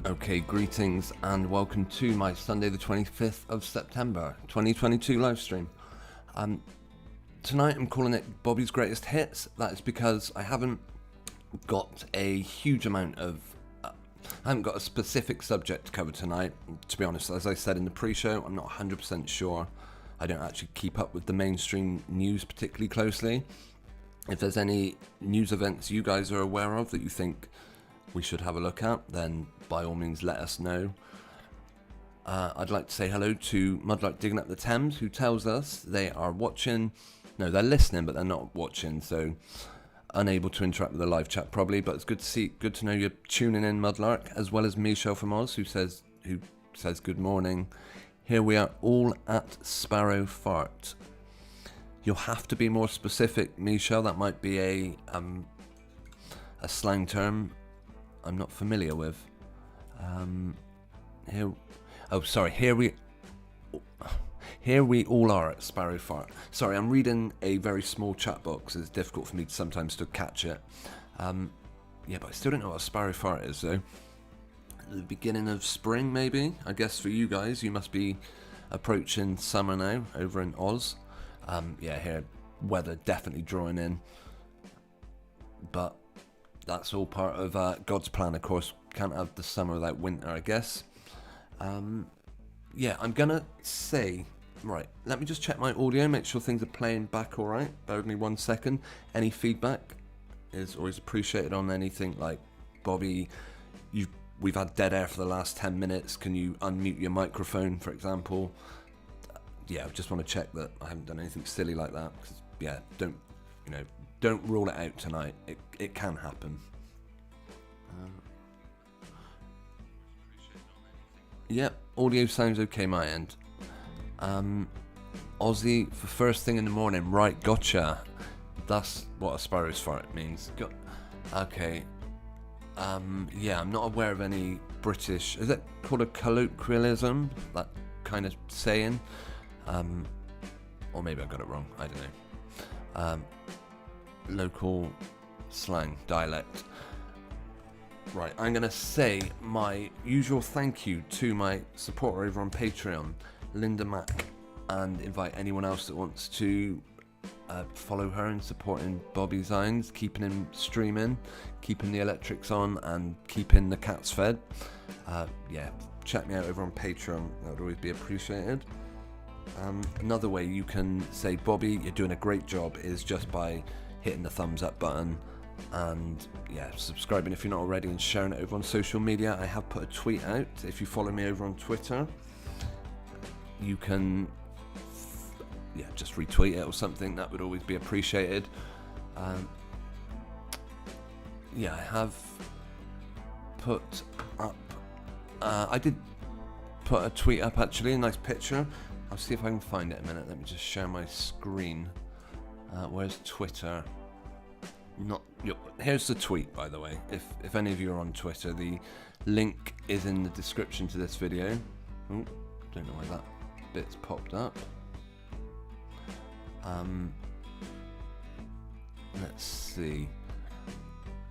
Okay, greetings and welcome to my Sunday the 25th of September 2022 live stream. Tonight I'm calling it Bobby's Greatest Hits. That is because I haven't got a huge amount of... I haven't got a specific subject to cover tonight. To be honest, as I said in the pre-show, I'm not 100% sure. I don't actually keep up with the mainstream news particularly closely. If there's any news events you guys are aware of that you think we should have a look at, then by all means let us know. I'd like to say hello to Mudlark Digging Up the Thames, who tells us they are watching. No, they're listening, but they're not watching, so unable to interact with the live chat probably. But it's good to know you're tuning in, Mudlark, as well as Michelle from Oz, who says good morning. Here we are all at Sparrow Fart. You'll have to be more specific, Michelle. That might be a slang term I'm not familiar with. Here we all are at Sparrow Fart. Sorry, I'm reading a very small chat box. It's difficult for me sometimes to catch it. Yeah, but I still don't know what a Sparrow Fart is, though. The beginning of spring, maybe? I guess for you guys, you must be approaching summer now over in Oz. Yeah, here, weather definitely drawing in. But that's all part of God's plan, of course. Can't have the summer without winter, I guess. Yeah, I'm gonna say... Right, let me just check my audio, make sure things are playing back alright. Bear with me 1 second. Any feedback is always appreciated on anything like, Bobby, we've had dead air for the last 10 minutes. Can you unmute your microphone, for example? Yeah, I just want to check that I haven't done anything silly like that. Because, yeah, don't rule it out tonight. It can happen. Yep, audio sounds okay my end. Aussie for first thing in the morning. Right, gotcha. That's what a sparrow's fart means. Okay. Yeah, I'm not aware of any British... Is it called a colloquialism? That kind of saying? Or maybe I got it wrong. I don't know. Local slang, dialect. Right, I'm going to say my usual thank you to my supporter over on Patreon, Linda Mack, and invite anyone else that wants to follow her in supporting Bobby's Irons, keeping him streaming, keeping the electrics on, and keeping the cats fed. Yeah, check me out over on Patreon. That would always be appreciated. Another way you can say, Bobby, you're doing a great job, is just by hitting the thumbs up button and yeah, subscribing if you're not already, and sharing it over on social media. I have put a tweet out. If you follow me over on Twitter, you can just retweet it or something. That would always be appreciated. Yeah, I have put up I did put a tweet up actually, a nice picture. I'll see if I can find it in a minute. Let me just share my screen. Where's Twitter? Here's the tweet, by the way. If any of you are on Twitter, the link is in the description to this video. Oh, don't know why that bit's popped up. Let's see.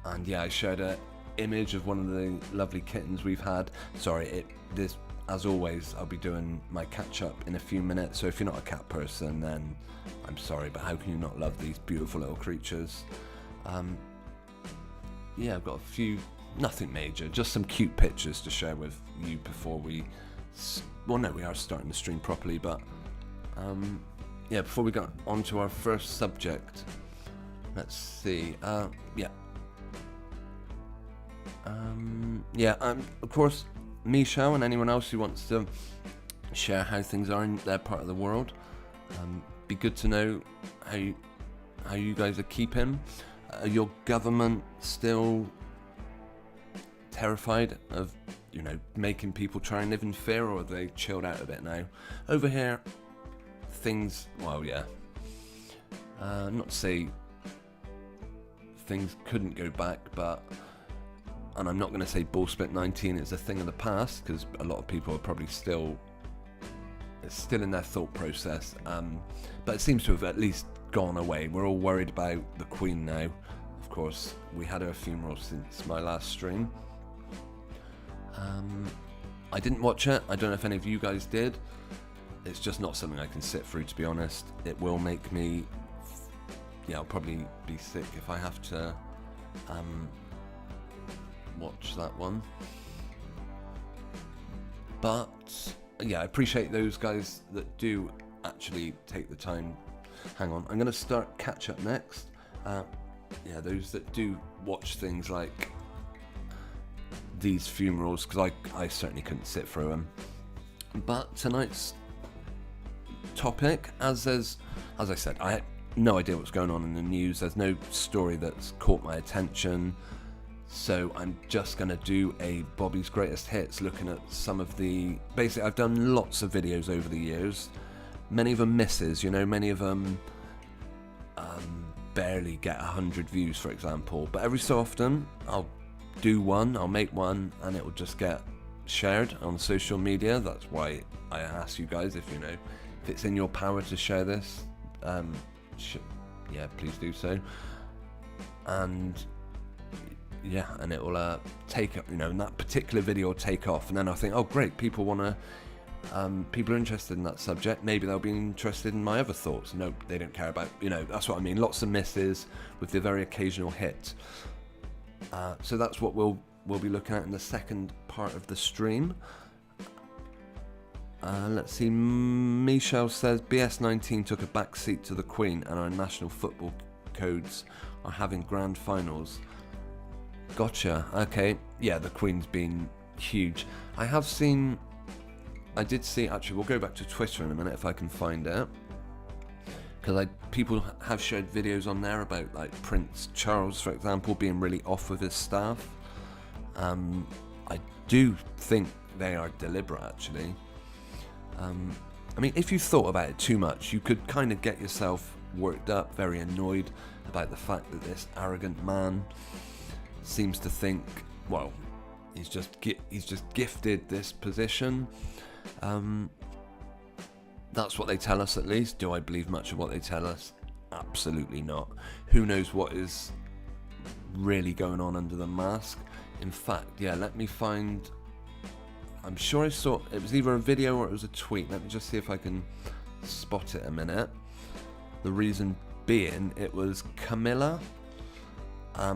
And yeah, I shared an image of one of the lovely kittens we've had. Sorry, this, as always, I'll be doing my catch up in a few minutes. So if you're not a cat person, then I'm sorry, but how can you not love these beautiful little creatures? Yeah, I've got a few, nothing major, just some cute pictures to share with you before we... Well, no, we are starting the stream properly, but yeah, before we get on to our first subject, let's see. Of course, Michelle and anyone else who wants to share how things are in their part of the world, be good to know how you guys are keeping. Your government still terrified of, making people try and live in fear, or are they chilled out a bit now? Over here, things, well, yeah. Not to say things couldn't go back, and I'm not going to say Ball Split 19 is a thing of the past, because a lot of people are probably still in their thought process, but it seems to have at least gone away. We're all worried about the Queen now. Of course, we had her funeral since my last stream. I didn't watch it. I don't know if any of you guys did. It's just not something I can sit through, to be honest. It will make me... Yeah, I'll probably be sick if I have to watch that one. But, yeah, I appreciate those guys that do actually take the time. Hang on, I'm going to start catch up next. Yeah, those that do watch things like these funerals, because I certainly couldn't sit through them. But tonight's topic, as I said, I had no idea what's going on in the news. There's no story that's caught my attention, so I'm just going to do a Bobby's Greatest Hits, looking at some of the... Basically, I've done lots of videos over the years, many of them misses, you know, many of them barely get 100 views, for example, but every so often I'll do one, I'll make one, and it will just get shared on social media. That's why I ask you guys, if it's in your power to share this, yeah, please do so. And yeah, and it will take up, in that particular video will take off, and then I think, oh great, people are interested in that subject, maybe they'll be interested in my other thoughts. No, they don't care about, that's what I mean, lots of misses with the very occasional hit. So that's what we'll be looking at in the second part of the stream. Let's see, Michelle says, BS19 took a back seat to the Queen and our national football codes are having grand finals. Gotcha, okay. Yeah, the Queen's been huge. I did see, actually, we'll go back to Twitter in a minute if I can find it. Because people have shared videos on there about, like, Prince Charles, for example, being really off with his staff. I do think they are deliberate, actually. I mean, if you thought about it too much, you could kind of get yourself worked up, very annoyed about the fact that this arrogant man seems to think, well, he's just gifted this position. That's what they tell us, at least. Do I believe much of what they tell us? Absolutely not. Who knows what is really going on under the mask? In fact, yeah, let me find... I'm sure I saw... It was either a video or it was a tweet. Let me just see if I can spot it a minute. The reason being, it was Camilla. I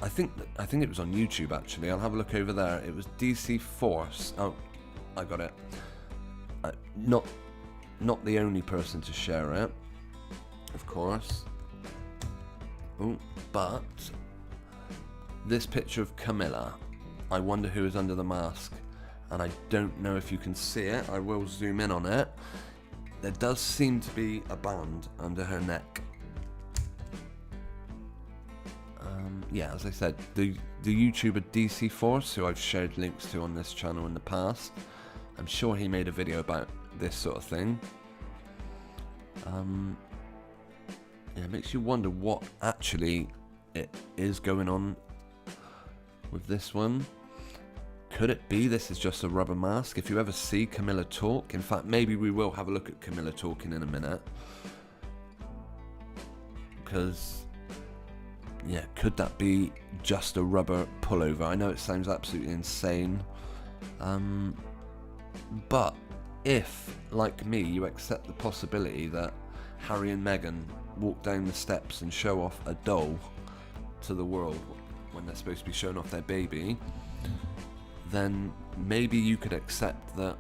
think it was on YouTube, actually. I'll have a look over there. It was DC Force. Oh, I got it. Not the only person to share it, of course. Oh, but this picture of Camilla, I wonder who is under the mask, and I don't know if you can see it. I will zoom in on it. There does seem to be a band under her neck. Yeah, as I said, the YouTuber DC Force, who I've shared links to on this channel in the past, I'm sure he made a video about this sort of thing. Yeah, it makes you wonder what actually it is going on with this one. Could it be this is just a rubber mask? If you ever see Camilla talk, in fact, maybe we will have a look at Camilla talking in a minute. Because, yeah, could that be just a rubber pullover? I know it sounds absolutely insane. But if, like me, you accept the possibility that Harry and Meghan walk down the steps and show off a doll to the world when they're supposed to be showing off their baby, then maybe you could accept that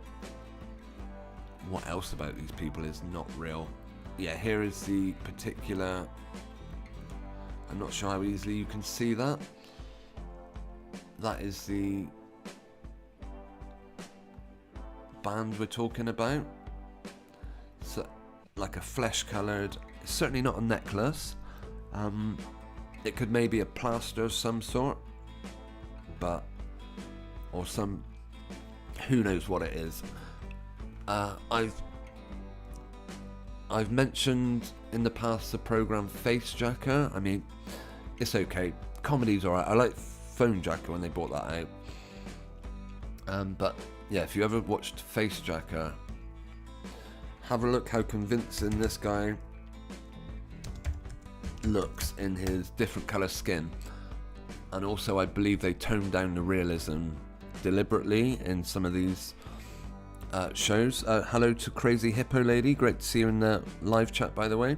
what else about these people is not real. Yeah, here is the particular... I'm not sure how easily you can see that. That is the band we're talking about. So, like a flesh-coloured... It's certainly not a necklace. It could maybe a plaster of some sort. But... or some... who knows what it is. I've mentioned in the past the programme Face Jacker. I mean, it's okay. Comedy's alright. I like Phone Jacker when they brought that out. But yeah, if you ever watched Face Jacker, have a look how convincing this guy looks in his different colour skin. And also, I believe they toned down the realism deliberately in some of these shows. Hello to Crazy Hippo Lady, great to see you in the live chat, by the way.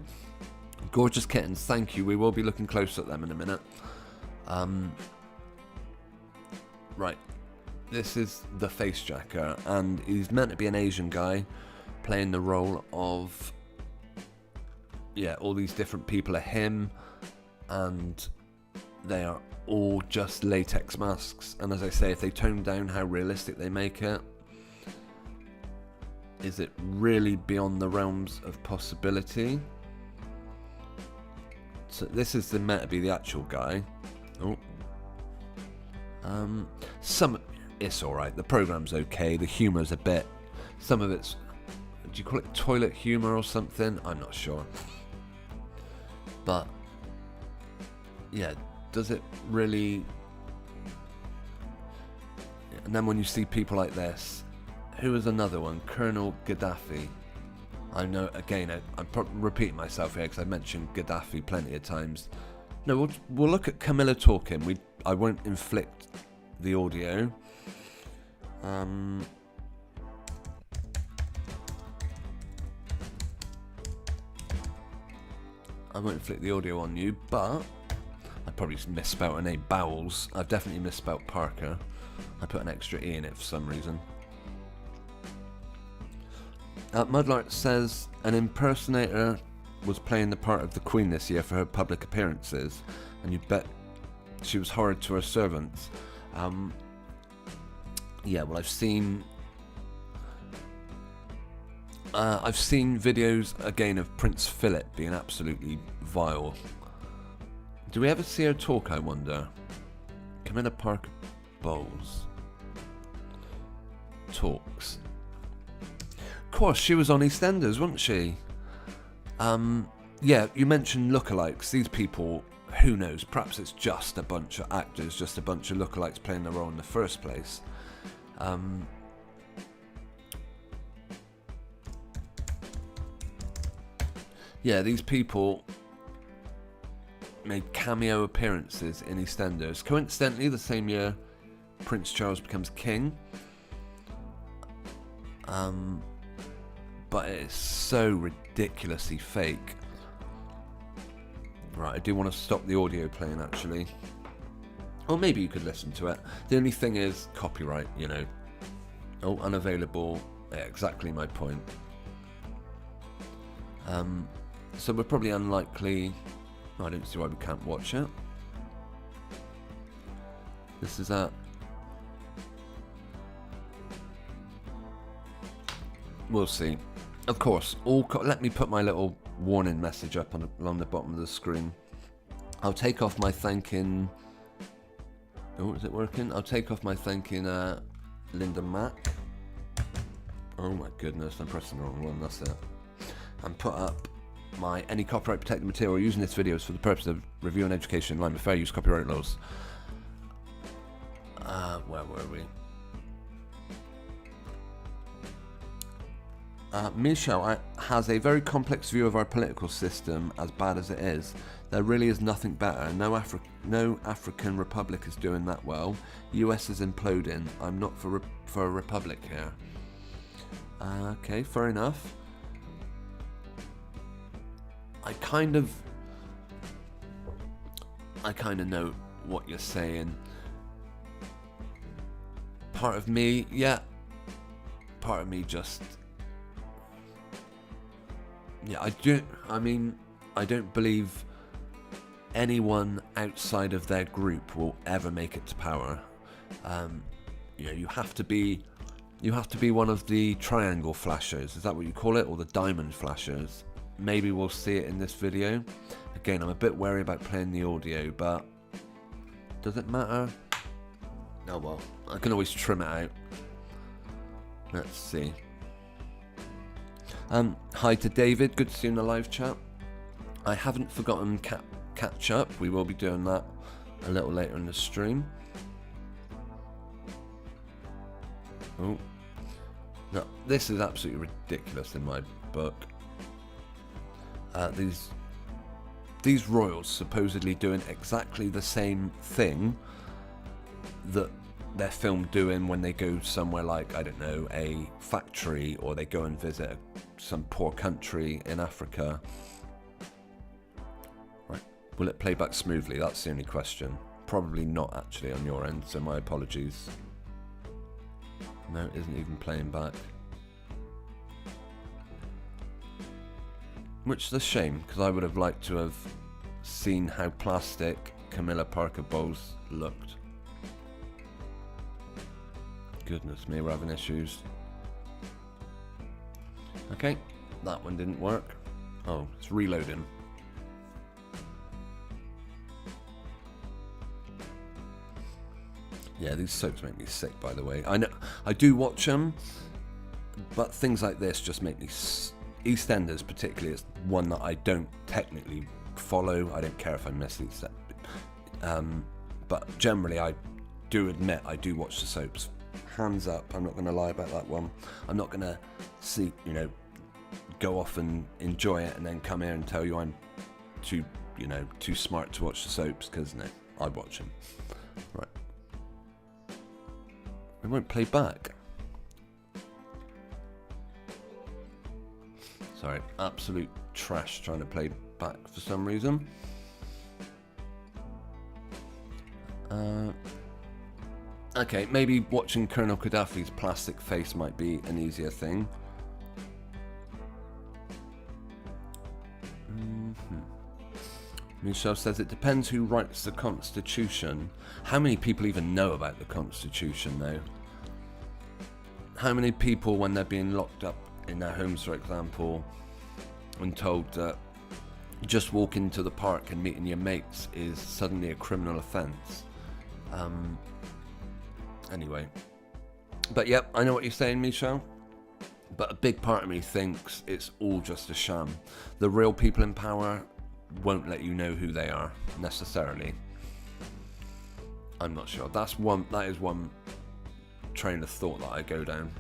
Gorgeous kittens, thank you. We will be looking close at them in a minute. Right, this is the Face Jacker, and he's meant to be an Asian guy playing the role of, yeah, all these different people are him, and they are all just latex masks. And as I say, if they tone down how realistic they make it, is it really beyond the realms of possibility? So this is meant to be the actual guy. Oh, it's all right. The program's okay. The humor's a bit. Some of it's. Do you call it toilet humor or something? I'm not sure. But yeah, does it really? And then when you see people like this, who is another one? Colonel Gaddafi. I know, again, I'm repeating myself here because I mentioned Gaddafi plenty of times. No, we'll look at Camilla talking. I won't inflict the audio. I won't inflict the audio on you, but I probably misspelled her name. Bowles. I've definitely misspelled Parker. I put an extra E in it for some reason. Mudlark says an impersonator was playing the part of the Queen this year for her public appearances, and you bet she was horrid to her servants. Yeah, well, I've seen videos again of Prince Philip being absolutely vile. Do we ever see her talk, I wonder? Camilla Parker Bowles talks. Of course, she was on EastEnders, wasn't she? Yeah, you mentioned lookalikes. These people, who knows? Perhaps it's just a bunch of actors, just a bunch of lookalikes playing the role in the first place. Yeah, these people made cameo appearances in EastEnders. Coincidentally, the same year Prince Charles becomes king. But it is so ridiculously fake. Right, I do want to stop the audio playing, actually. Or maybe you could listen to it. The only thing is copyright, you know. Oh, unavailable. Yeah, exactly my point. So we're probably unlikely. I don't see why we can't watch it. This is a. We'll see. Of course, let me put my little warning message up along the bottom of the screen. I'll take off my thanking. Oh, is it working? I'll take off my thanking Linda Mack. Oh my goodness, I'm pressing the wrong one, that's it. And put up my any copyright protected material using this video is for the purpose of review and education in line with fair use copyright laws. Where were we? Michelle has a very complex view of our political system, as bad as it is. There really is nothing better. No African republic is doing that well. US is imploding. I'm not for a republic here. Okay, fair enough. I kind of know what you're saying. Part of me, yeah. Part of me just. Yeah, I don't believe anyone outside of their group will ever make it to power. You know, you have to be one of the triangle flashers. Is that what you call it, or the diamond flashers? Maybe we'll see it in this video. Again, I'm a bit wary about playing the audio, but does it matter? Oh well, I can always trim it out. Let's see. Hi to David, good to see you in the live chat. I haven't forgotten catch up. We will be doing that a little later in the stream. Oh, no, this is absolutely ridiculous in my book. These royals supposedly doing exactly the same thing that they're filmed doing when they go somewhere like, I don't know, a factory, or they go and visit some poor country in Africa. Right, will it play back smoothly? That's the only question. Probably not actually on your end, so my apologies. No, it isn't even playing back. Which is a shame, because I would have liked to have seen how plastic Camilla Parker Bowles looked. Goodness me, we're having issues. Okay, that one didn't work. Oh, it's reloading. Yeah, these soaps make me sick, by the way. I know, I do watch them, but things like this just make me... EastEnders particularly is one that I don't technically follow. I don't care if I miss EastEnders. But generally I do admit I do watch the soaps. Hands up, I'm not going to lie about that one. I'm not going to see, you know, go off and enjoy it and then come here and tell you I'm too, you know, too smart to watch the soaps, because no, I watch them. Right. It won't play back. Sorry, absolute trash trying to play back for some reason. Okay, maybe watching Colonel Gaddafi's plastic face might be an easier thing. Michelle says it depends who writes the Constitution. How many people even know about the Constitution though? How many people, when they're being locked up in their homes, for example, and told that just walking to the park and meeting your mates is suddenly a criminal offence? Anyway, but yep, I know what you're saying, Michelle, but a big part of me thinks it's all just a sham. The real people in power won't let you know who they are necessarily. I'm not sure. That is one train of thought that I go down.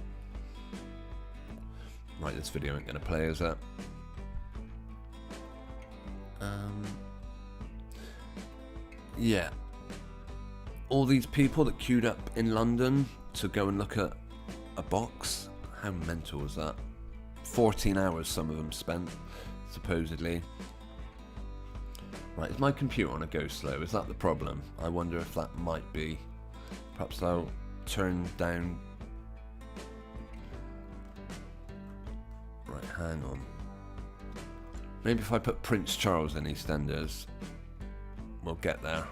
Right, this video ain't gonna play, is it? Yeah. All these people that queued up in London to go and look at a box. How mental was that? 14 hours some of them spent, supposedly. Right, is my computer on a go slow? Is that the problem? I wonder if that might be. Perhaps I'll turn down... Right, hang on. Maybe if I put Prince Charles in EastEnders, we'll get there.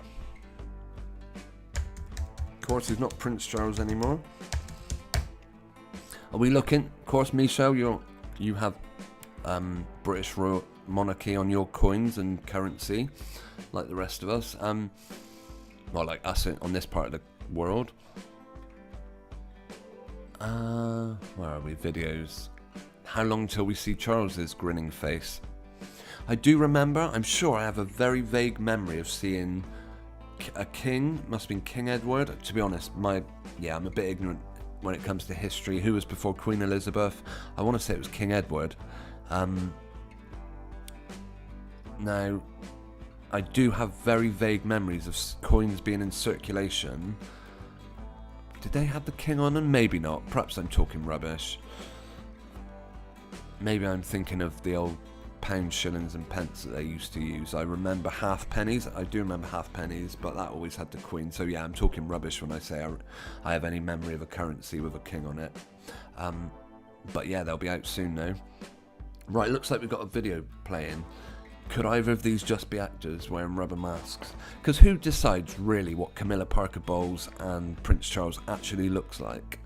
Of course, he's not Prince Charles anymore. Are we looking? Of course, Michelle, you have British royal monarchy on your coins and currency, like the rest of us. Well, like us on this part of the world. Where are we? Videos. How long till we see Charles's grinning face? I do remember, I'm sure I have a very vague memory of seeing a king, must have been King Edward. To be honest, I'm a bit ignorant when it comes to history. Who was before Queen Elizabeth? I want to say it was King Edward. Now, I do have very vague memories of coins being in circulation. Did they have the king on them? Maybe not. Perhaps I'm talking rubbish. Maybe I'm thinking of the old pounds, shillings and pence that they used to use. I remember half pennies. I do remember half pennies, but that always had the queen. So yeah, I'm talking rubbish when I say I have any memory of a currency with a king on it. But yeah, they'll be out soon now. Right, looks like we've got a video playing. Could either of these just be actors wearing rubber masks? Because who decides really what Camilla Parker Bowles and Prince Charles actually looks like?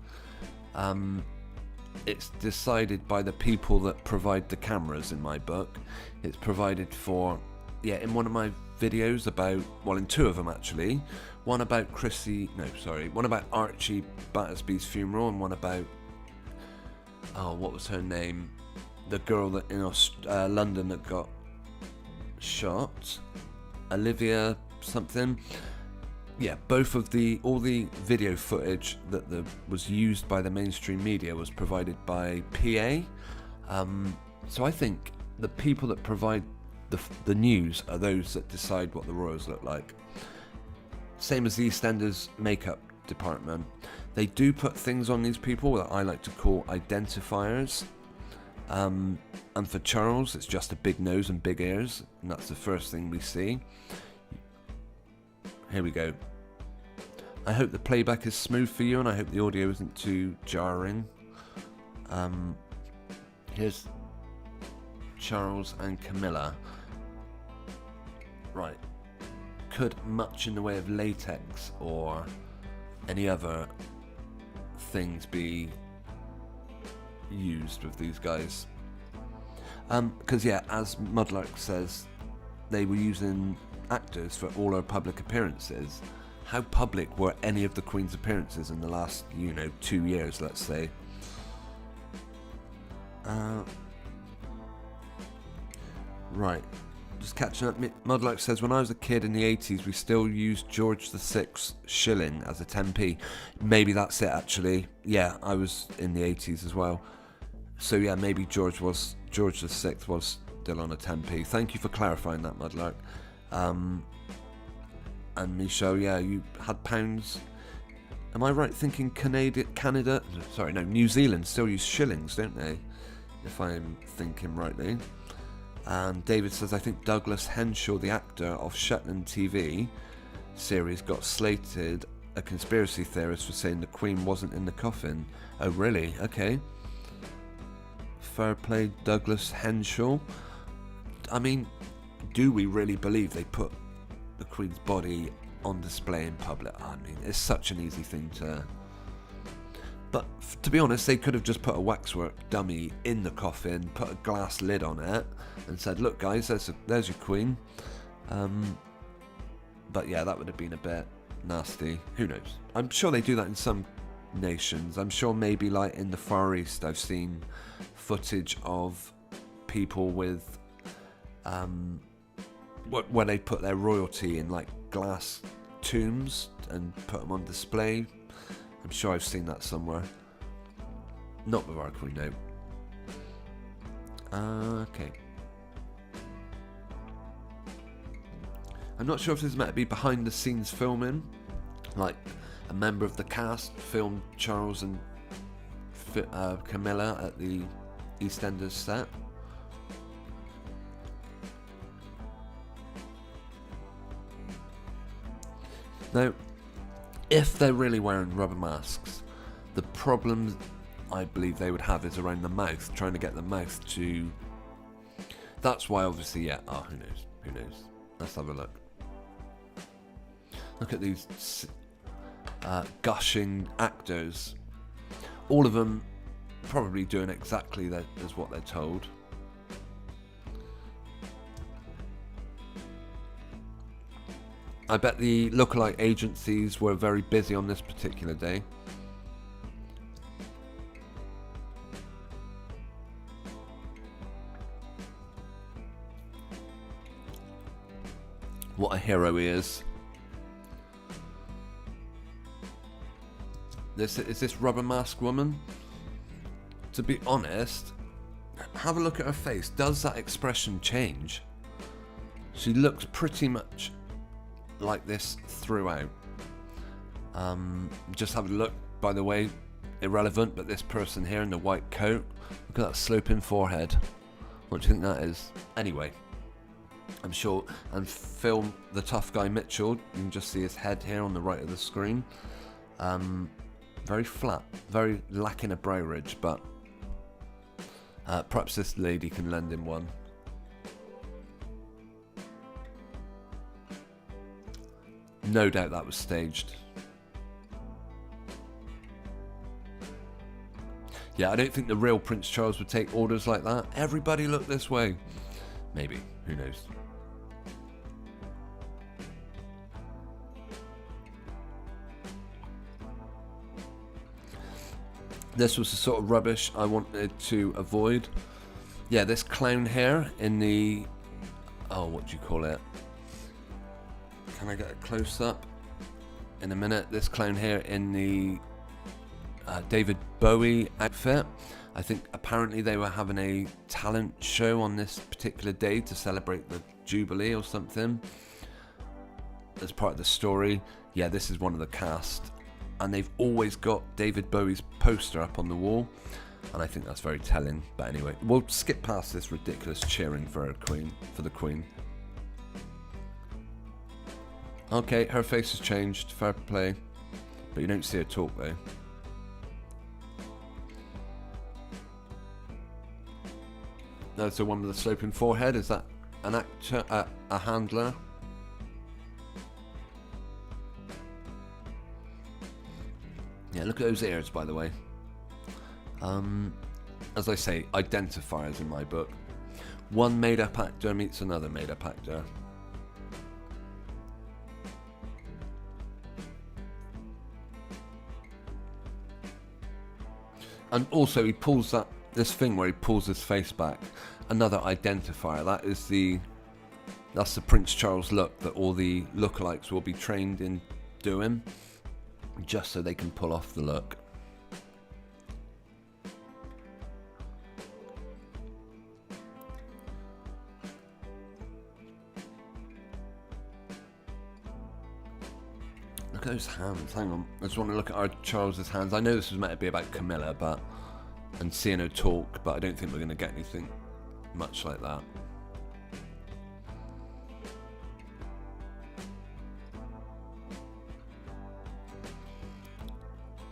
It's decided by the people that provide the cameras in my book. It's provided for, in one of my videos about, well, in two of them actually. One about one about Archie Battersby's funeral, and one about, what was her name? The girl that in London that got shot. Olivia something. Yeah, both of all the video footage that was used by the mainstream media was provided by PA. So I think the people that provide the news are those that decide what the royals look like. Same as the EastEnders makeup department. They do put things on these people that I like to call identifiers. And for Charles, it's just a big nose and big ears, and that's the first thing we see. Here we go. I hope the playback is smooth for you, and I hope the audio isn't too jarring. Here's Charles and Camilla. Right. Could much in the way of latex or any other things be used with these guys? Because yeah, as Mudlark says, they were using actors for all her public appearances. How public were any of the Queen's appearances in the last, 2 years, let's say? Right, just catching up. Mudlark says, when I was a kid in the 80s, we still used George VI shilling as a 10p. Maybe that's it, actually. Yeah, I was in the 80s as well. So yeah, maybe George VI was still on a 10p. Thank you for clarifying that, Mudlark. And Michelle, yeah, you had pounds. Am I right thinking New Zealand still use shillings, don't they? If I'm thinking rightly. And David says, I think Douglas Henshaw, the actor of Shetland TV series, got slated a conspiracy theorist for saying the Queen wasn't in the coffin. Oh, really? Okay. Fair play, Douglas Henshaw. I mean, do we really believe they put the Queen's body on display in public? I mean, it's such an easy thing to... But to be honest, they could have just put a waxwork dummy in the coffin, put a glass lid on it, and said, look guys, there's your Queen. But yeah, that would have been a bit nasty. Who knows? I'm sure they do that in some nations. I'm sure maybe like in the Far East, I've seen footage of people with where they put their royalty in like glass tombs and put them on display. I'm sure I've seen that somewhere. Not with our Queen, no. Okay. I'm not sure if this is meant to be behind the scenes filming, like a member of the cast filmed Charles and Camilla at the EastEnders set. Now, if they're really wearing rubber masks, the problem I believe they would have is around the mouth, trying to get the mouth to... That's why obviously, yeah, who knows. Let's have a look. Look at these gushing actors. All of them probably doing exactly as what they're told. I bet the lookalike agencies were very busy on this particular day. What a hero he is. Is this rubber mask woman? To be honest, have a look at her face. Does that expression change? She looks pretty much like this throughout. Just have a look, by the way, irrelevant, but this person here in the white coat, look at that sloping forehead. What do you think that is? Anyway, I'm sure, and film the tough guy Mitchell, you can just see his head here on the right of the screen. Very flat, very lacking a brow ridge, but perhaps this lady can lend him one. No doubt that was staged. Yeah, I don't think the real Prince Charles would take orders like that. Everybody look this way. Maybe, who knows. This was the sort of rubbish I wanted to avoid. Yeah, this clown hair in the... Oh, what do you call it? Can I get a close up? In a minute. This clown here in the David Bowie outfit. I think apparently they were having a talent show on this particular day to celebrate the Jubilee or something. As part of the story. Yeah, this is one of the cast. and they've always got David Bowie's poster up on the wall, and I think that's very telling. But anyway, we'll skip past this ridiculous cheering for the Queen. Okay, her face has changed, fair play, but you don't see her talk though. That's the one with the sloping forehead. Is that an actor, a handler? Yeah, look at those ears, by the way. As I say, identifiers in my book. One made-up actor meets another made-up actor. And also, he pulls this thing where he pulls his face back. Another identifier. That's the Prince Charles look that all the lookalikes will be trained in doing, just so they can pull off the look. Look at those hands. Hang on. I just want to look at our Charles's hands. I know this was meant to be about Camilla, and seeing her talk, but I don't think we're going to get anything much like that.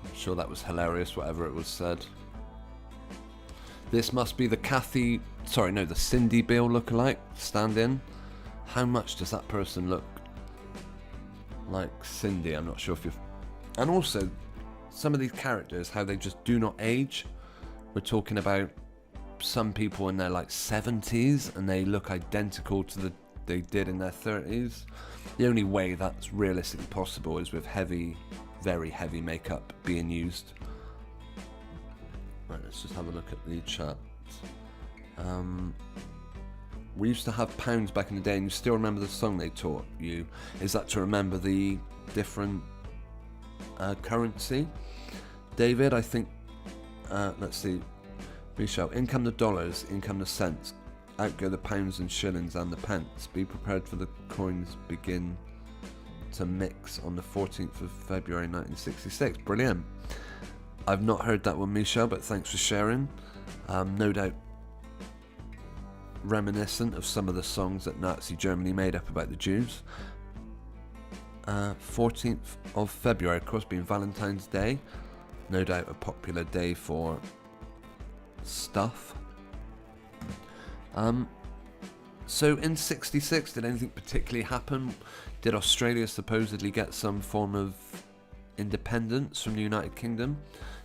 I'm sure that was hilarious, whatever it was said. This must be the the Cindy Beale lookalike stand-in. How much does that person look like Cindy? I'm not sure if you've... And also, some of these characters, how they just do not age. We're talking about some people in their like 70s and they look identical to they did in their 30s. The only way that's realistically possible is with very heavy makeup being used. Right, let's just have a look at the chat. We used to have pounds back in the day, and you still remember the song they taught you. Is that to remember the different currency? David, I think, let's see. Michelle, in come the dollars, in come the cents. Out go the pounds and shillings and the pence. Be prepared for the coins begin to mix on the 14th of February 1966. Brilliant. I've not heard that one, Michelle, but thanks for sharing. No doubt reminiscent of some of the songs that Nazi Germany made up about the Jews. 14th of February, of course, being Valentine's Day. No doubt a popular day for stuff. So in 66, did anything particularly happen? Did Australia supposedly get some form of independence from the United Kingdom?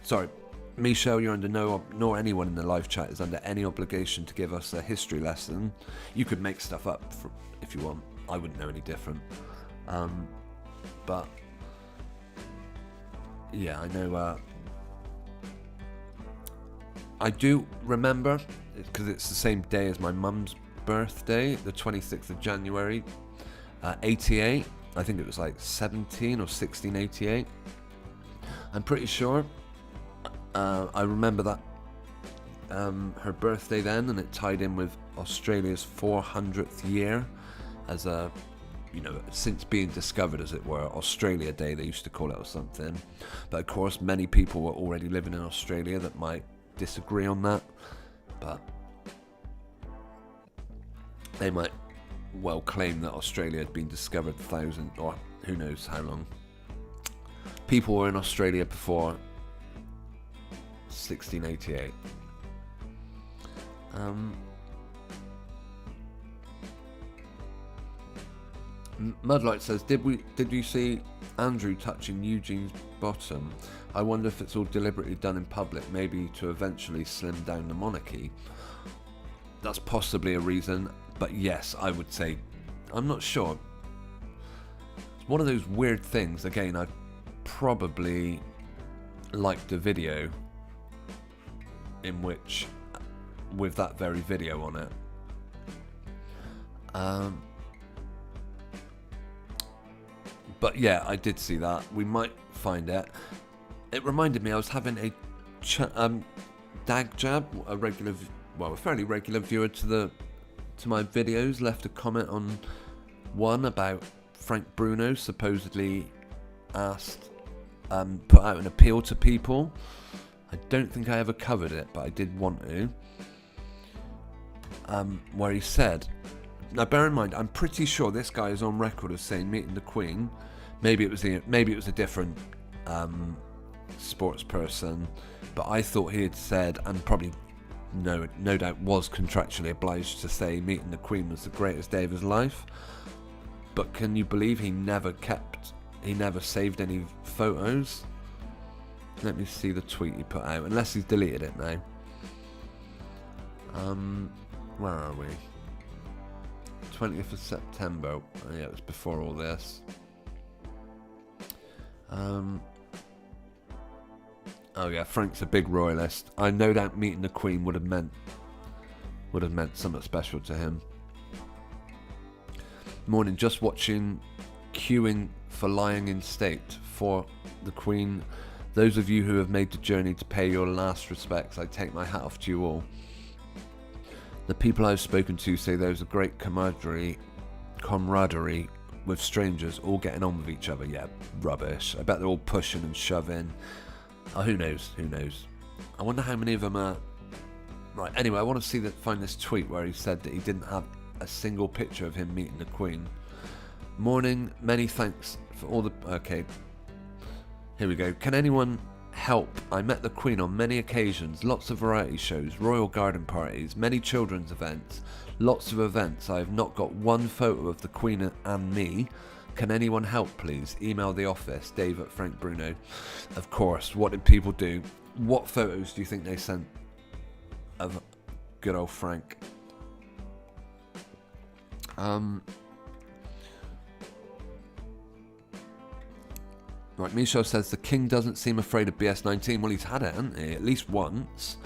Sorry, Michelle, you're under nor anyone in the live chat is under any obligation to give us a history lesson. You could make stuff up if you want. I wouldn't know any different. But yeah, I know. I do remember, because it's the same day as my mum's birthday, the 26th of January, 88. I think it was like 17 or 1688. I'm pretty sure. I remember that her birthday then, and it tied in with Australia's 400th year as a, since being discovered, as it were, Australia Day, they used to call it, or something. But of course, many people were already living in Australia that might disagree on that, but they might well claim that Australia had been discovered or who knows how long. People were in Australia before 1688. Mudlight says, did you see Andrew touching Eugene's bottom? I wonder if it's all deliberately done in public, maybe to eventually slim down the monarchy. That's possibly a reason, but yes, I would say, I'm not sure. It's one of those weird things. Again, I probably liked a video in which, with that very video on it, but yeah, I did see that. We might find it. It reminded me, I was having a Dag Jab, a fairly regular viewer to my videos, left a comment on one about Frank Bruno supposedly asked put out an appeal to people. I don't think I ever covered it, but I did want to. Where he said, now bear in mind, I'm pretty sure this guy is on record as saying meeting the Queen. Maybe it was a different sports person, but I thought he had said, and probably no doubt was contractually obliged to say meeting the Queen was the greatest day of his life. But can you believe he never saved any photos? Let me see the tweet he put out, unless he's deleted it now. Where are we? 20th of September. Oh, yeah, it was before all this. Oh yeah, Frank's a big royalist. I no doubt meeting the Queen would have meant something special to him. Morning, just watching, queuing for lying in state for the Queen. Those of you who have made the journey to pay your last respects, I take my hat off to you all. The people I've spoken to say there's a great camaraderie with strangers all getting on with each other. Yeah, rubbish. I bet they're all pushing and shoving. Oh, who knows? I wonder how many of them are... Right, anyway, I want to find this tweet where he said that he didn't have a single picture of him meeting the Queen. Morning, many thanks for all the... Okay, here we go. Can anyone help? I met the Queen on many occasions, lots of variety shows, royal garden parties, many children's events, lots of events. I have not got one photo of the Queen and me. Can anyone help, please? Email the office, Dave at Frank Bruno. Of course, what did people do? What photos do you think they sent of good old Frank? Right, Michelle says the King doesn't seem afraid of BS19. Well, he's had it, hasn't he? At least once.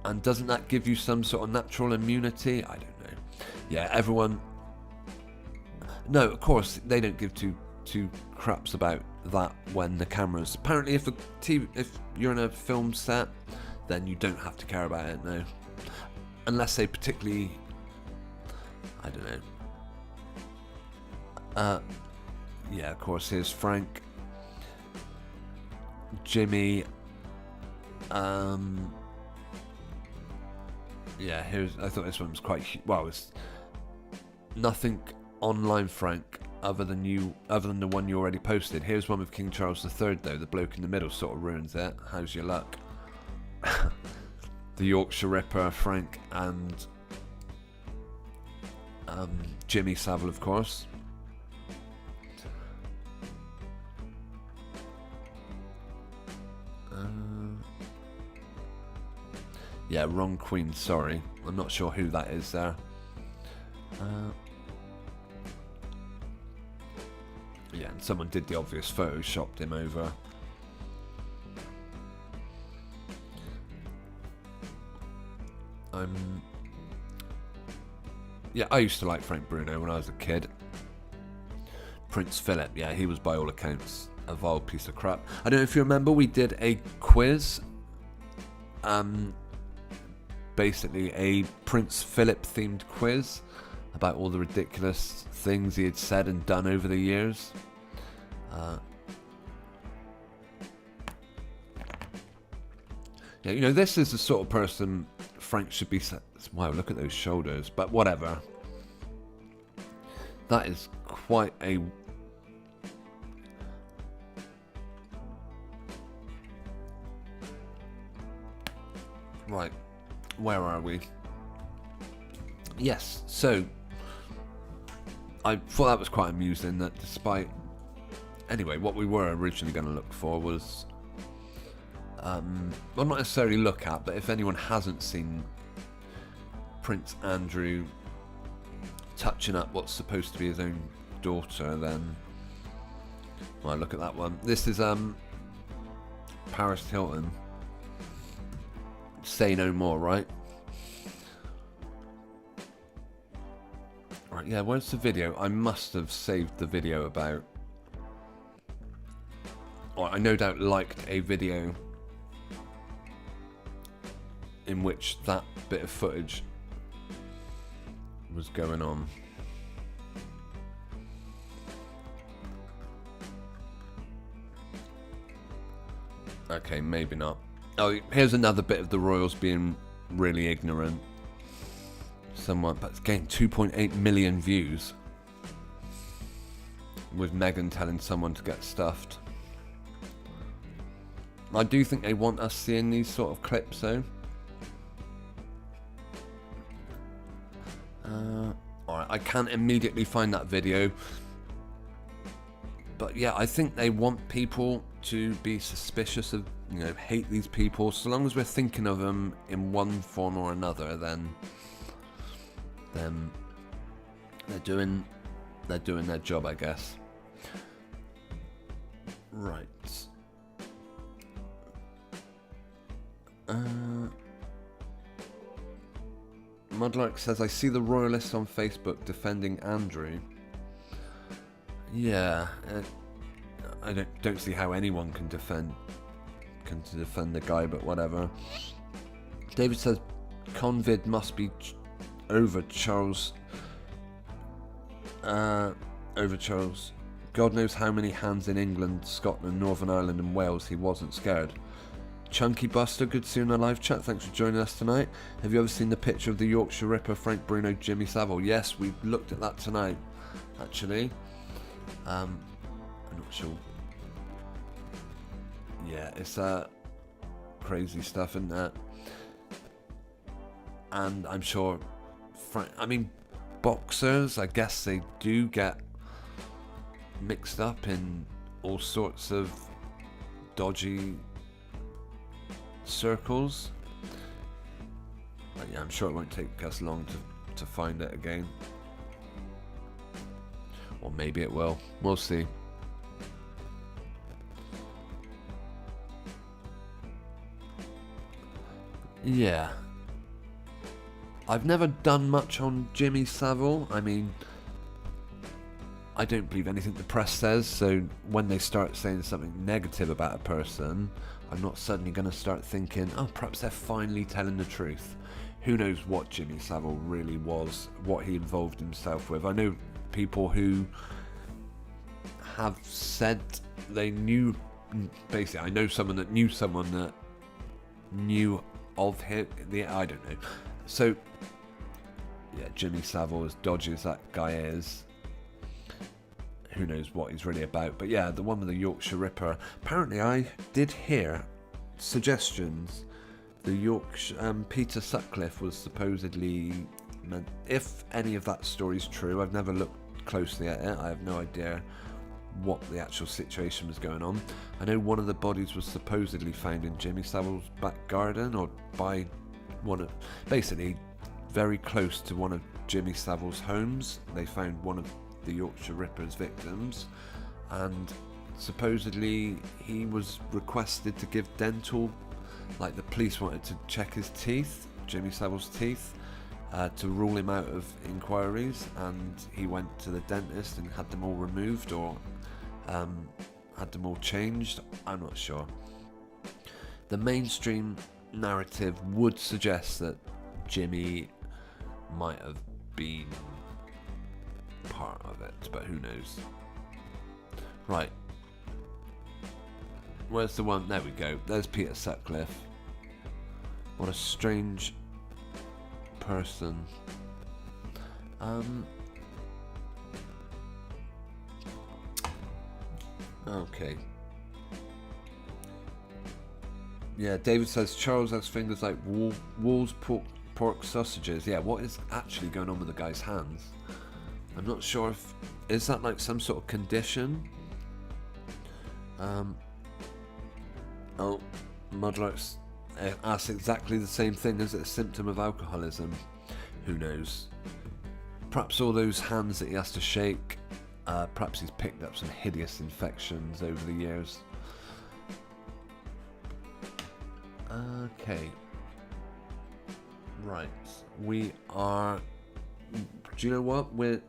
And doesn't that give you some sort of natural immunity? I don't know. Yeah, everyone... No, of course, they don't give two craps about that when the cameras... Apparently, if you're in a film set, then you don't have to care about it, no. Unless they particularly... I don't know. Yeah, of course, here's Frank. Jimmy. Yeah, I thought this one was quite... Well, it's nothing online, Frank, other than the one you already posted. Here's one with King Charles III, though. The bloke in the middle sort of ruins it. How's your luck? The Yorkshire Ripper, Frank, and Jimmy Savile, of course. Yeah, wrong Queen, sorry. I'm not sure who that is there. Yeah, and someone did the obvious, photoshopped him over. Yeah, I used to like Frank Bruno when I was a kid. Prince Philip, yeah, he was by all accounts a vile piece of crap. I don't know if you remember, we did a quiz. Basically a Prince Philip themed quiz about all the ridiculous things he had said and done over the years. Yeah, you know, this is the sort of person Frank should be... Wow, look at those shoulders. But whatever. That is quite a... Right, where are we? Yes, so I thought that was quite amusing that despite... Anyway, what we were originally going to look for was... well, not necessarily look at, but if anyone hasn't seen Prince Andrew touching up what's supposed to be his own daughter, then... Well, look at that one. This is Paris Hilton. Say no more, right? Right, yeah, where's the video? I must have saved the video about... Or I no doubt liked a video in which that bit of footage was going on. Okay, maybe not. Oh, here's another bit of the royals being really ignorant. Someone, but it's getting 2.8 million views. With Meghan telling someone to get stuffed. I do think they want us seeing these sort of clips though. Alright, I can't immediately find that video. But yeah, I think they want people to be suspicious of, you know, hate these people. So long as we're thinking of them in one form or another, then they're doing their job, I guess. Right. Mudlark says, I see the royalists on Facebook defending Andrew. Yeah, I don't see how anyone can defend the guy, but whatever. David says, Convid must be over Charles. Over Charles. God knows how many hands in England, Scotland, Northern Ireland and Wales he wasn't scared. Chunky Buster, good to see you in a live chat. Thanks for joining us tonight. Have you ever seen the picture of the Yorkshire Ripper, Frank Bruno, Jimmy Savile? Yes, we looked at that tonight, actually. I'm not sure. Yeah, it's crazy stuff, isn't it? And I'm sure, I mean, boxers, I guess they do get mixed up in all sorts of dodgy circles. But yeah, I'm sure it won't take us long to find it again. Or maybe it will. We'll see. Yeah. I've never done much on Jimmy Savile. I mean, I don't believe anything the press says, so when they start saying something negative about a person, I'm not suddenly going to start thinking, oh, perhaps they're finally telling the truth. Who knows what Jimmy Savile really was, what he involved himself with. I know people who have said they knew, basically, I know someone that knew of him, I don't know. So, yeah, Jimmy Savile, as dodgy as that guy is, who knows what he's really about. But yeah, the one with the Yorkshire Ripper, apparently I did hear suggestions. The Yorkshire, Peter Sutcliffe was supposedly, if any of that story's true, I've never looked closely at it, I have no idea what the actual situation was going on. I know one of the bodies was supposedly found in Jimmy Savile's back garden, or by one of, basically very close to one of Jimmy Savile's homes. They found one of the Yorkshire Ripper's victims, and supposedly he was requested to give dental, like the police wanted to check his teeth, Jimmy Savile's teeth, to rule him out of inquiries, and he went to the dentist and had them all removed, or had them all changed. I'm not sure. The mainstream narrative would suggest that Jimmy might have been part of it, but who knows. Right, where's the one? There we go. There's Peter Sutcliffe. What a strange person. Okay. Yeah, David says Charles has fingers like Wolves pork sausages. Yeah, what is actually going on with the guy's hands? I'm not sure if, is that like some sort of condition? Oh, Mudlarks asks exactly the same thing. Is it a symptom of alcoholism? Who knows? Perhaps all those hands that he has to shake, perhaps he's picked up some hideous infections over the years. Okay. Right. We are... Do you know what? We're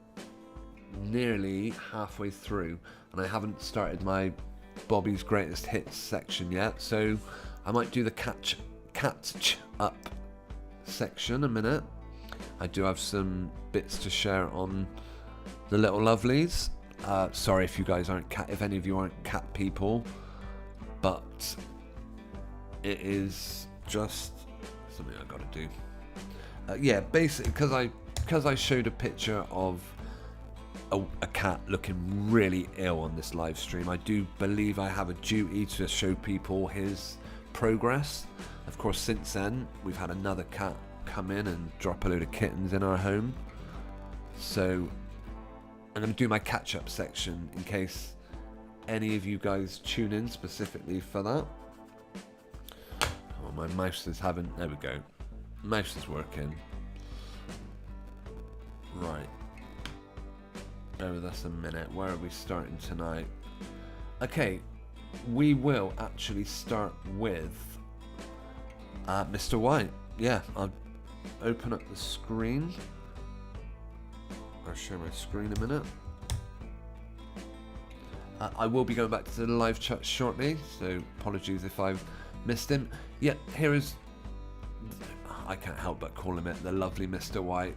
nearly halfway through, and I haven't started my Bobby's Greatest Hits section yet, so I might do the catch up section a minute. I do have some bits to share on the little lovelies. Sorry if you guys aren't if any of you aren't cat people, but it is just something I got to do. Yeah, basically, because I showed a picture of a cat looking really ill on this live stream, I do believe I have a duty to show people his progress. Of course, since then, we've had another cat come in and drop a load of kittens in our home. So I'm going to do my catch-up section in case any of you guys tune in specifically for that. Oh, my mouse is having... There we go. Mouse is working. Right. Bear with us a minute. Where are we starting tonight? Okay. We will actually start with Mr. White. Yeah, I'll open up the screen. I'll share my screen in a minute. I will be going back to the live chat shortly, so apologies if I've missed him. Yeah, here is... I can't help but call him it, the lovely Mr. White.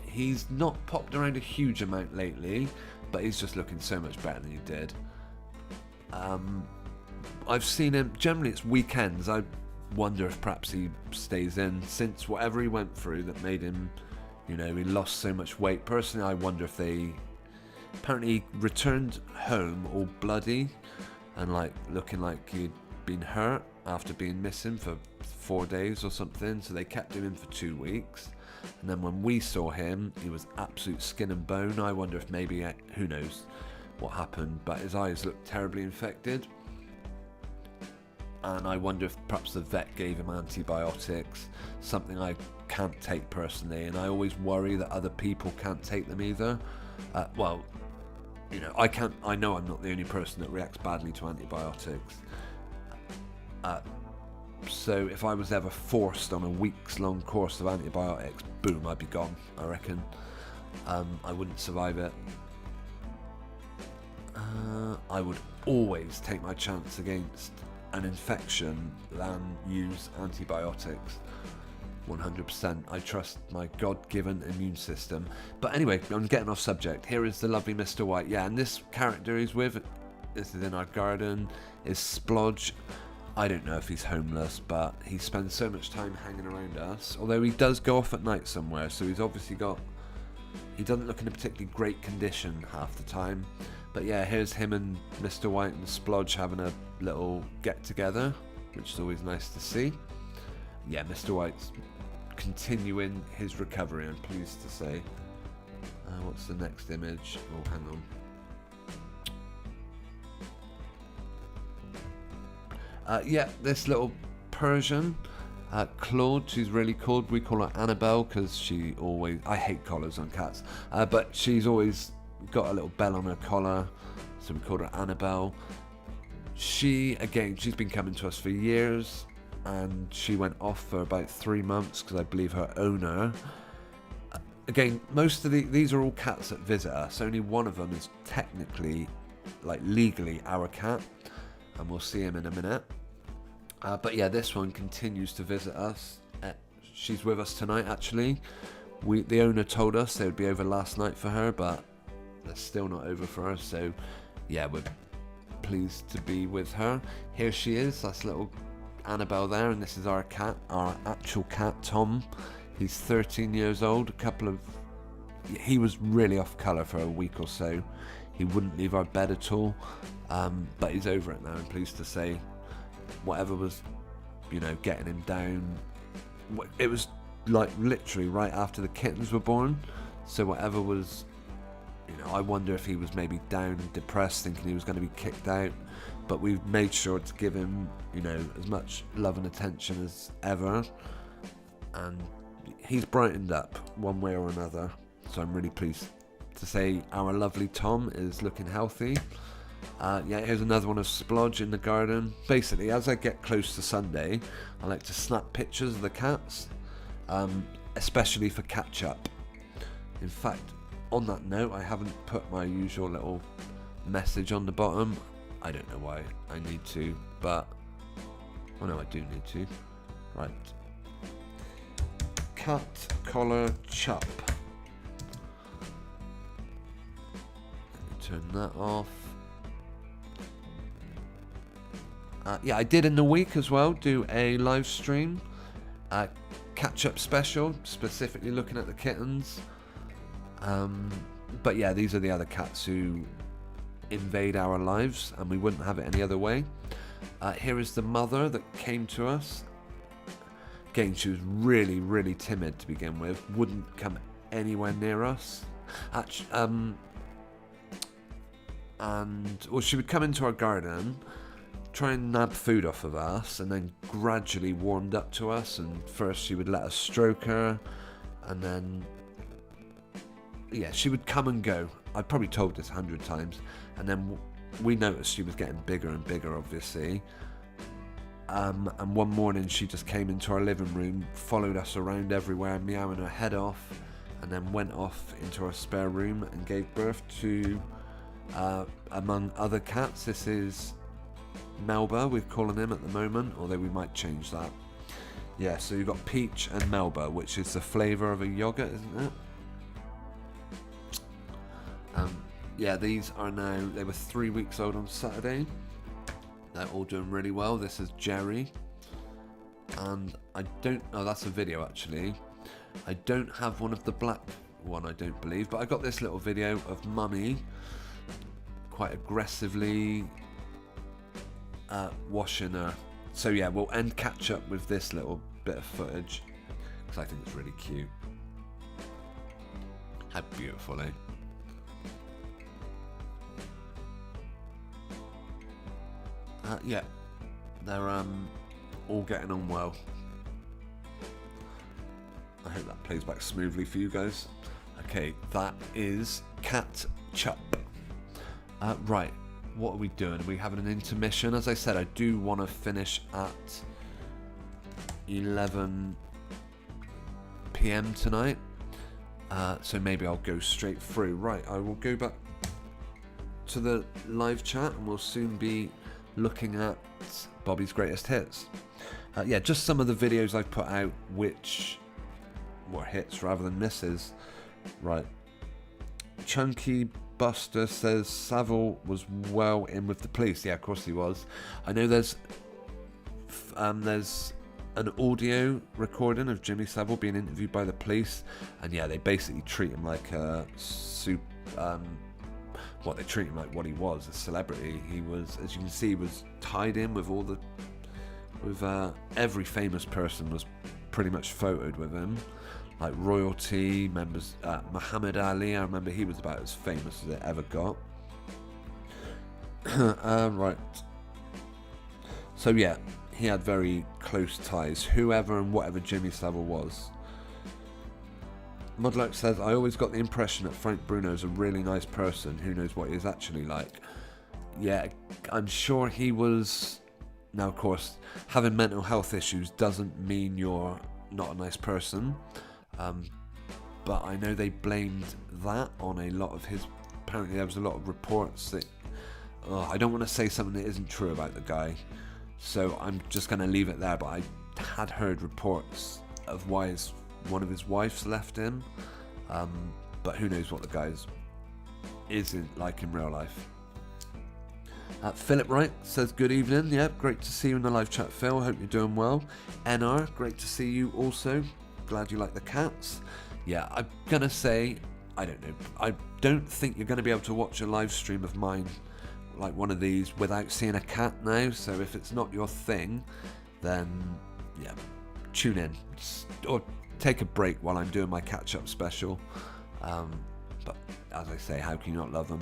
He's not popped around a huge amount lately, but he's just looking so much better than he did. I've seen him, generally it's weekends. I wonder if perhaps he stays in since whatever he went through that made him, you know, he lost so much weight. Personally, I wonder if they... Apparently he returned home all bloody and like looking like he'd been hurt after being missing for 4 days or something, so they kept him in for 2 weeks, and then when we saw him he was absolute skin and bone. I wonder if maybe, who knows what happened, but his eyes looked terribly infected, and I wonder if perhaps the vet gave him antibiotics, something I can't take personally, and I always worry that other people can't take them either. Well, you know, I know I'm not the only person that reacts badly to antibiotics. So if I was ever forced on a weeks-long course of antibiotics, boom, I'd be gone, I reckon. I wouldn't survive it. I would always take my chance against an infection than use antibiotics. 100%. I trust my God-given immune system. But anyway, I'm getting off subject. Here is the lovely Mr. White. Yeah, and this character he's with, this is in our garden, is Splodge. I don't know if he's homeless, but he spends so much time hanging around us. Although he does go off at night somewhere, so he's obviously got... He doesn't look in a particularly great condition half the time. But yeah, here's him and Mr. White and Splodge having a little get-together, which is always nice to see. Yeah, Mr. White's continuing his recovery, I'm pleased to say. What's the next image? Oh, hang on. Yeah, this little Persian, Claude, she's really cool. We call her Annabelle because she always... I hate collars on cats, but she's always got a little bell on her collar, so we called her Annabelle. She, again, she's been coming to us for years, and she went off for about 3 months because I believe her owner... Again, most of these are all cats that visit us. Only one of them is technically, like legally, our cat, and we'll see him in a minute. But yeah, this one continues to visit us. She's with us tonight, actually. The owner told us they would be over last night for her, but they're still not over for her. So yeah, we're pleased to be with her. Here she is. That's little Annabelle there, and this is our cat, our actual cat, Tom. He's 13 years old. He was really off colour for a week or so. He wouldn't leave our bed at all, but he's over it now, I'm pleased to say. Whatever was, you know, getting him down, it was like literally right after the kittens were born, so whatever was, you know, I wonder if he was maybe down and depressed, thinking he was going to be kicked out, but we've made sure to give him, you know, as much love and attention as ever, and he's brightened up one way or another, so I'm really pleased to say our lovely Tom is looking healthy. Yeah, here's another one of Splodge in the garden. Basically, as I get close to Sunday, I like to snap pictures of the cats, especially for catch-up. In fact, on that note, I haven't put my usual little message on the bottom. I don't know why I need to, but... Oh no, I do need to. Right. Cat collar chop. Let me turn that off. Yeah, I did in the week as well do a live stream, catch-up special, specifically looking at the kittens. But yeah, these are the other cats who invade our lives, and we wouldn't have it any other way. Here is the mother that came to us. Again, she was really, really timid to begin with. Wouldn't come anywhere near us. Well, she would come into our garden, try and nab food off of us, and then gradually warmed up to us. And first she would let us stroke her, and then yeah, she would come and go. I've probably told this 100 times, and then we noticed she was getting bigger and bigger, obviously. And one morning she just came into our living room, followed us around everywhere, meowing her head off, and then went off into our spare room and gave birth to, among other cats, this is Melba, we're calling him at the moment, although we might change that. Yeah, so you've got Peach and Melba, which is the flavour of a yoghurt, isn't it? Yeah, these are now, they were 3 weeks old on Saturday. They're all doing really well. This is Jerry. And I don't, oh, that's a video actually. I don't have one of the black one, I don't believe, but I got this little video of Mummy quite aggressively washing her. So yeah, we'll end catch up with this little bit of footage because I think it's really cute. How beautiful, eh? Yeah, they're all getting on well. I hope that plays back smoothly for you guys. Okay, that is catch-up. Right, what are we doing? Are we having an intermission? As I said, I do want to finish at 11 PM tonight. So maybe I'll go straight through. Right, I will go back to the live chat and we'll soon be looking at Bobby's greatest hits. Yeah, just some of the videos I've put out which were hits rather than misses. Right. Chunky Buster says Savile was well in with the police. Yeah, of course he was. I know there's an audio recording of Jimmy Savile being interviewed by the police, and yeah, they basically treat him like a they treat him like what he was, a celebrity. He was, as you can see, was tied in with all the, every famous person was pretty much photoed with him, like royalty members. Muhammad Ali, I remember he was about as famous as it ever got. Right. So yeah, he had very close ties, whoever and whatever Jimmy Savile was. Mudlark says, I always got the impression that Frank Bruno is a really nice person. Who knows what he's actually like? Yeah, I'm sure he was. Now, of course, having mental health issues doesn't mean you're not a nice person. But I know they blamed that on a lot of his. Apparently, there was a lot of reports that. I don't want to say something that isn't true about the guy, so I'm just going to leave it there. But I had heard reports of why one of his wives left him, but who knows what the guy isn't like in real life. Philip Wright says, good evening. Yeah, great to see you in the live chat, Phil. Hope you're doing well. NR, great to see you also. Glad you like the cats. Yeah, I'm gonna say, I don't know, I don't think you're gonna be able to watch a live stream of mine like one of these without seeing a cat now, so if it's not your thing, then yeah, tune in or take a break while I'm doing my catch-up special. But as I say, how can you not love them?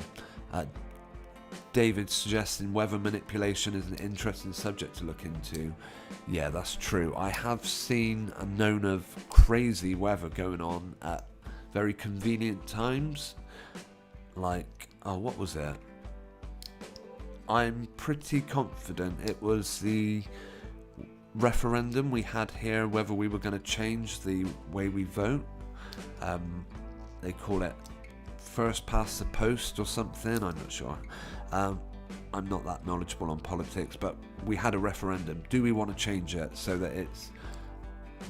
David suggesting weather manipulation is an interesting subject to look into. Yeah, that's true. I have seen and known of crazy weather going on at very convenient times. Like, what was it? I'm pretty confident it was the referendum we had here, whether we were going to change the way we vote. They call it first past the post or something, I'm not sure. I'm not that knowledgeable on politics, but we had a referendum. Do we want to change it so that it's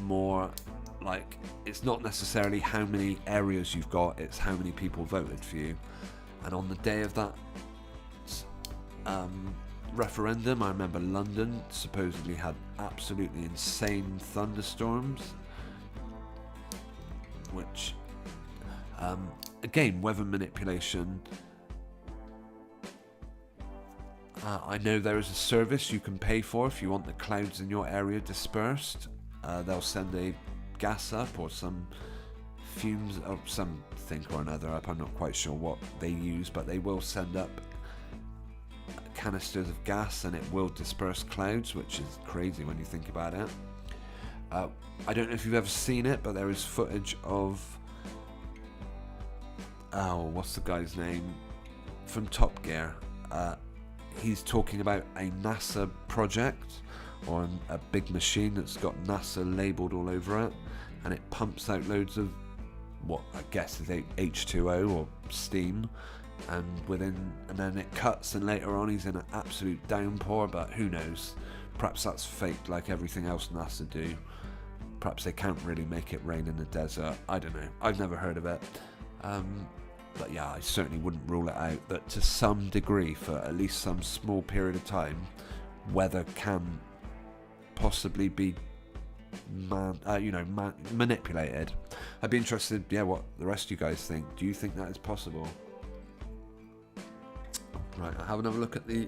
more like, it's not necessarily how many areas you've got, it's how many people voted for you. And on the day of that referendum, I remember London supposedly had absolutely insane thunderstorms, which, again, weather manipulation. I know there is a service you can pay for if you want the clouds in your area dispersed. They'll send a gas up or some fumes of something or another up. I'm not quite sure what they use, but they will send up canisters of gas and it will disperse clouds, which is crazy when you think about it. I don't know if you've ever seen it, but there is footage of what's the guy's name from Top Gear. He's talking about a NASA project or a big machine that's got NASA labelled all over it, and it pumps out loads of what I guess is H2O or steam, and then it cuts, and later on he's in an absolute downpour. But who knows? Perhaps that's fake, like everything else NASA do. Perhaps they can't really make it rain in the desert. I don't know. I've never heard of it. But yeah, I certainly wouldn't rule it out that to some degree, for at least some small period of time, weather can possibly be manipulated. I'd be interested, what the rest of you guys think. Do you think that is possible? Right, I'll have another look at the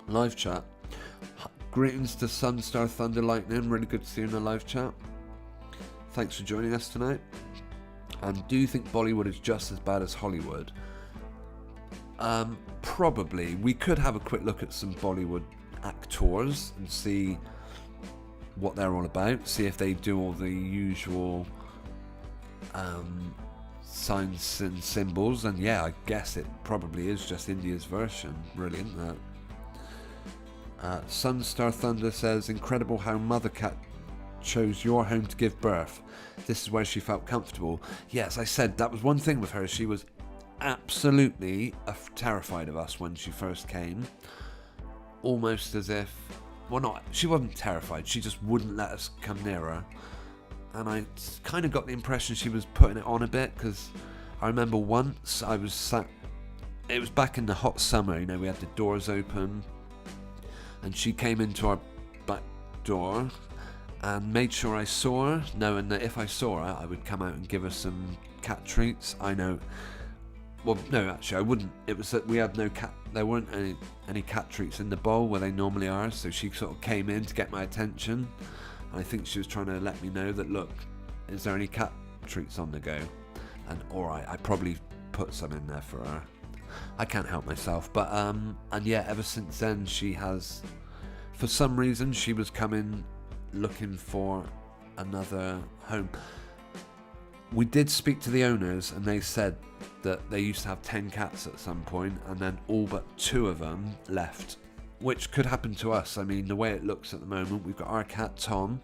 live chat. Greetings to Sunstar Thunder Lightning. Really good to see you in the live chat. Thanks for joining us tonight. And do you think Bollywood is just as bad as Hollywood? Probably. We could have a quick look at some Bollywood actors and see what they're all about. See if they do all the usual signs and symbols. And yeah, I guess it probably is just India's version. Brilliant, that. Sunstar Thunder says, incredible how Mother Cat chose your home to give birth. This is where she felt comfortable. Yes, I said that was one thing with her. She was absolutely terrified of us when she first came. Almost as if, she wasn't terrified. She just wouldn't let us come near her. And I kind of got the impression she was putting it on a bit, because I remember once I was sat, it was back in the hot summer, we had the doors open, and she came into our back door and made sure I saw her, knowing that if I saw her, I would come out and give her some cat treats. I know. Well, no, actually, I wouldn't. It was that we had no cat. There weren't any cat treats in the bowl where they normally are. So she sort of came in to get my attention. And I think she was trying to let me know that, look, is there any cat treats on the go? And all right, I probably put some in there for her. I can't help myself. But and yeah, ever since then, she has, for some reason, she was coming looking for another home. We did speak to the owners, and they said that they used to have 10 cats at some point, and then all but 2 of them left, which could happen to us. I mean, the way it looks at the moment, we've got our cat Tom.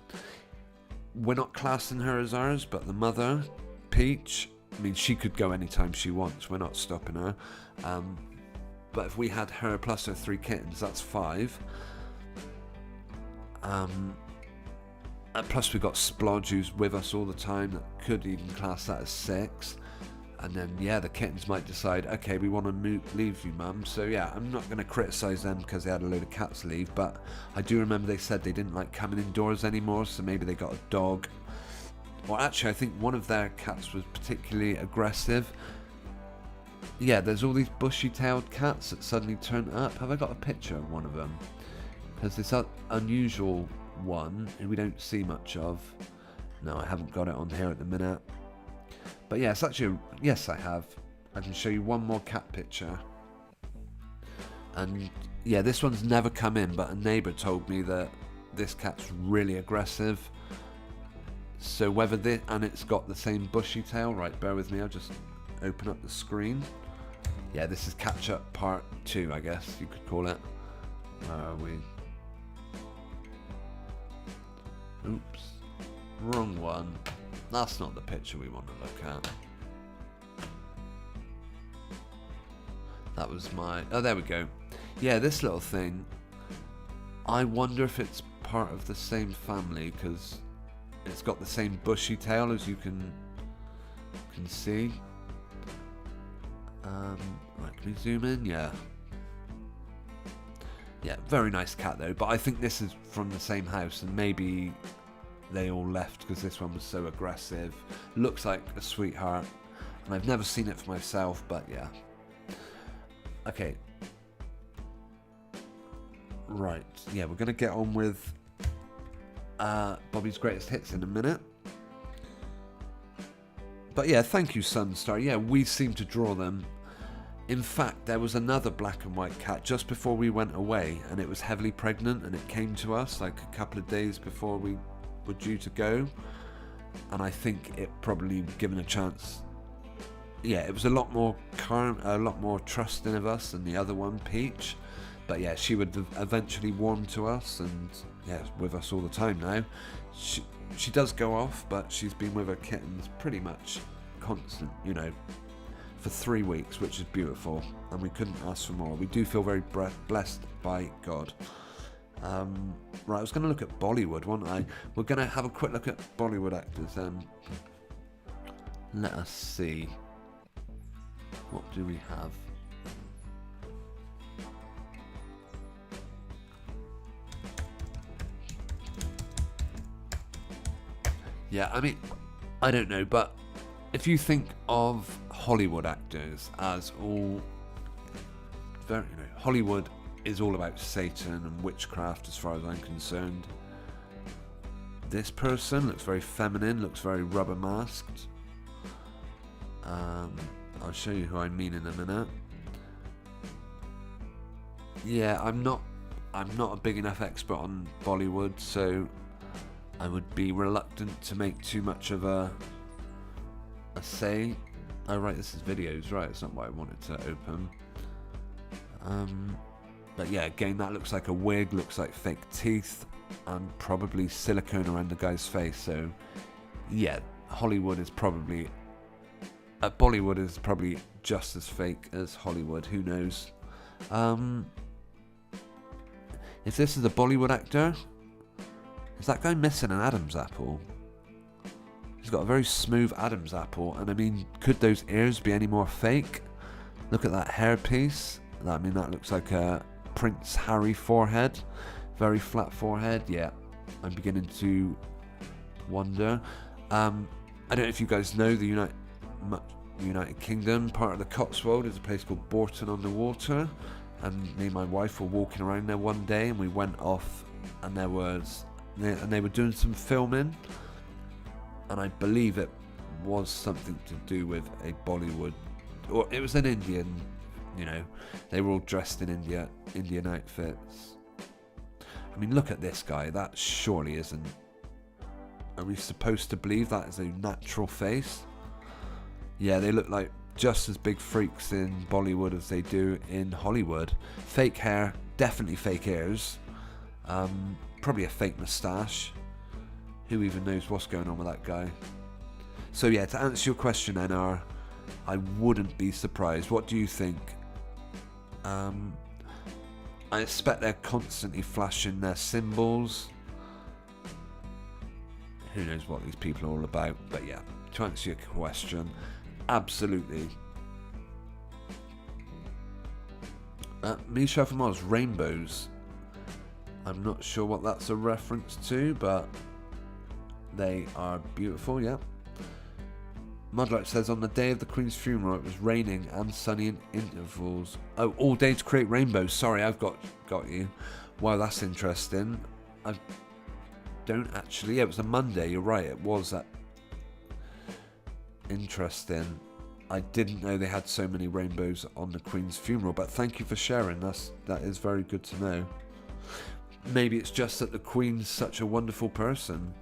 We're not classing her as ours, but the mother, Peach, I mean, she could go anytime she wants. We're not stopping her. But if we had her plus her 3 kittens, that's 5. Plus we've got Splodge, who's with us all the time, that could even class that as 6. And then the kittens might decide, okay, we want to leave you, mum. So yeah, I'm not going to criticise them because they had a load of cats leave, but I do remember they said they didn't like coming indoors anymore, so maybe they got a dog. Or actually, I think one of their cats was particularly aggressive. Yeah, there's all these bushy-tailed cats that suddenly turn up. Have I got a picture of one of them? There's this unusual one who we don't see much of. No, I haven't got it on here at the minute. But yeah, it's actually, yes, I have. I can show you one more cat picture. And yeah, this one's never come in, but a neighbour told me that this cat's really aggressive. So whether this, and it's got the same bushy tail, right, bear with me, I'll just open up the screen. Yeah, this is Catch Up Part 2, I guess you could call it. Where are we? Oops, wrong one. That's not the picture we want to look at. That was my... Oh, there we go. Yeah, this little thing. I wonder if it's part of the same family, because it's got the same bushy tail, as you can see. Right, can we zoom in? Yeah. Yeah, very nice cat though, but I think this is from the same house, and maybe they all left because this one was so aggressive. Looks like a sweetheart, and I've never seen it for myself, but yeah. Okay. Right, yeah, we're going to get on with Bobby's Greatest Hits in a minute. But yeah, thank you, Sunstar. Yeah, we seem to draw them. In fact, there was another black and white cat just before we went away, and it was heavily pregnant, and it came to us like a couple of days before we were due to go. And I think it probably given a chance. Yeah, it was a lot more trusting of us than the other one, Peach. But yeah, she would eventually warm to us, and yeah, with us all the time now. She does go off, but she's been with her kittens pretty much constant, you know, for 3 weeks, which is beautiful, and we couldn't ask for more. We do feel very blessed by God. Right, I was going to look at Bollywood, wasn't I? We're going to have a quick look at Bollywood actors. Let us see. What do we have? Yeah, I mean, I don't know, but if you think of Hollywood actors as all very, you know, Hollywood is all about Satan and witchcraft as far as I'm concerned. This person looks very feminine, looks very rubber masked. I'll show you who I mean in a minute. Yeah, I'm not a big enough expert on Bollywood, so I would be reluctant to make too much of a say. Oh right, this is videos, right, it's not what I wanted to open. But yeah, again, that looks like a wig, looks like fake teeth, and probably silicone around the guy's face, so yeah, Bollywood is probably just as fake as Hollywood, who knows. If this is a Bollywood actor, is that guy missing an Adam's apple? He's got a very smooth Adam's apple, and I mean, could those ears be any more fake? Look at that hairpiece. I mean, that looks like a Prince Harry forehead. Very flat forehead. Yeah, I'm beginning to wonder. I don't know if you guys know the United Kingdom. Part of the Cotswold is a place called Bourton-on-the-Water, and me and my wife were walking around there one day, and we went off, and they were doing some filming, and I believe it was something to do with a Bollywood, or it was an Indian, you know, they were all dressed in Indian outfits. I mean, look at this guy, that surely isn't, are we supposed to believe that is a natural face? Yeah, they look like just as big freaks in Bollywood as they do in Hollywood. Fake hair, definitely fake ears, probably a fake moustache. Who even knows what's going on with that guy? So yeah, to answer your question, NR, I wouldn't be surprised. What do you think? I expect they're constantly flashing their symbols. Who knows what these people are all about? But yeah, to answer your question, absolutely. Misha from Oz, rainbows. I'm not sure what that's a reference to, but they are beautiful, yeah. Mudlight says, on the day of the Queen's funeral, it was raining and sunny in intervals. Oh, all day to create rainbows. Sorry, I've got you. Wow, that's interesting. I don't actually. Yeah, it was a Monday. You're right. It was that. Interesting. I didn't know they had so many rainbows on the Queen's funeral, but thank you for sharing. That is very good to know. Maybe it's just that the Queen's such a wonderful person.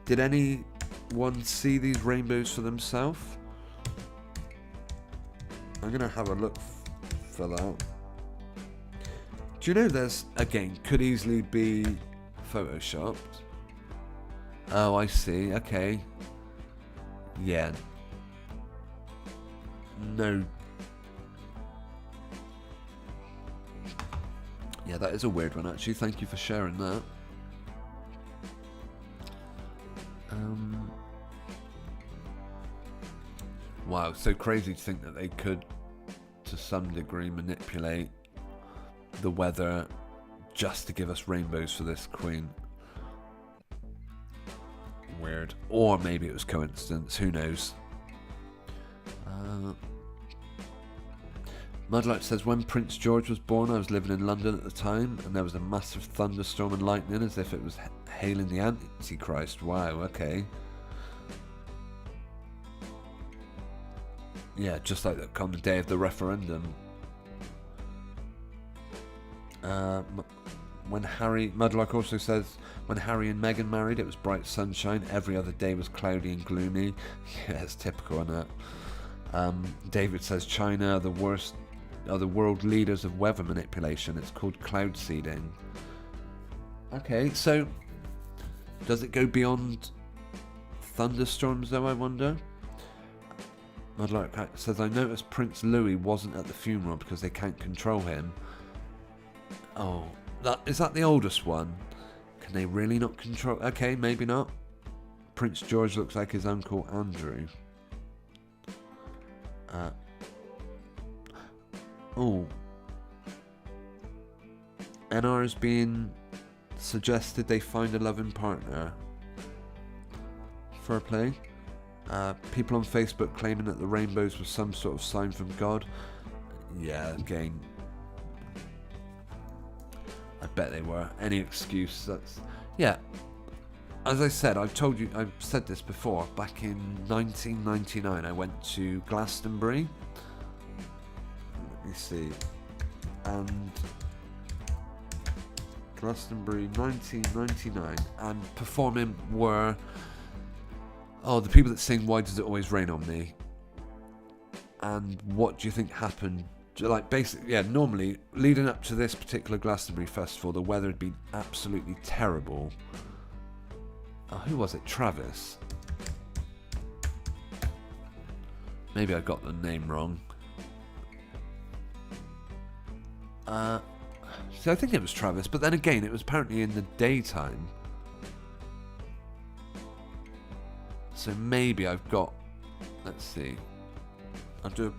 Did anyone see these rainbows for themselves? I'm going to have a look for that. Do you know there's, again, could easily be photoshopped? Oh, I see. Okay. Yeah. No. Yeah, that is a weird one, actually. Thank you for sharing that. Wow, so crazy to think that they could, to some degree, manipulate the weather just to give us rainbows for this queen. Weird. Or maybe it was coincidence, who knows. Mudlight says, when Prince George was born, I was living in London at the time, and there was a massive thunderstorm and lightning as if it was hailing the Antichrist. Wow, okay. Yeah, just like that on the day of the referendum. Mudlark also says, when Harry and Meghan married, it was bright sunshine. Every other day was cloudy and gloomy. Yeah, it's typical, isn't it? David says, China are the world leaders of weather manipulation. It's called cloud seeding. Okay, so does it go beyond thunderstorms though, I wonder? Mudlark says, I noticed Prince Louis wasn't at the funeral because they can't control him. Oh, is that the oldest one? Can they really not control? Okay, maybe not. Prince George looks like his uncle Andrew. NR is being suggested they find a loving partner. Fair play. People on Facebook claiming that the rainbows were some sort of sign from God. Yeah, again, I bet they were. Any excuse, that's... Yeah. As I said, I've said this before. Back in 1999, I went to Glastonbury. Let me see. And... Glastonbury 1999. And performing were... Oh, the people that sing Why Does It Always Rain on Me? And what do you think happened? Like, basically, yeah, normally, leading up to this particular Glastonbury festival, the weather had been absolutely terrible. Oh, who was it? Travis? Maybe I got the name wrong. See, I think it was Travis, but then again, it was apparently in the daytime. So maybe I've got... Let's see. I'll do...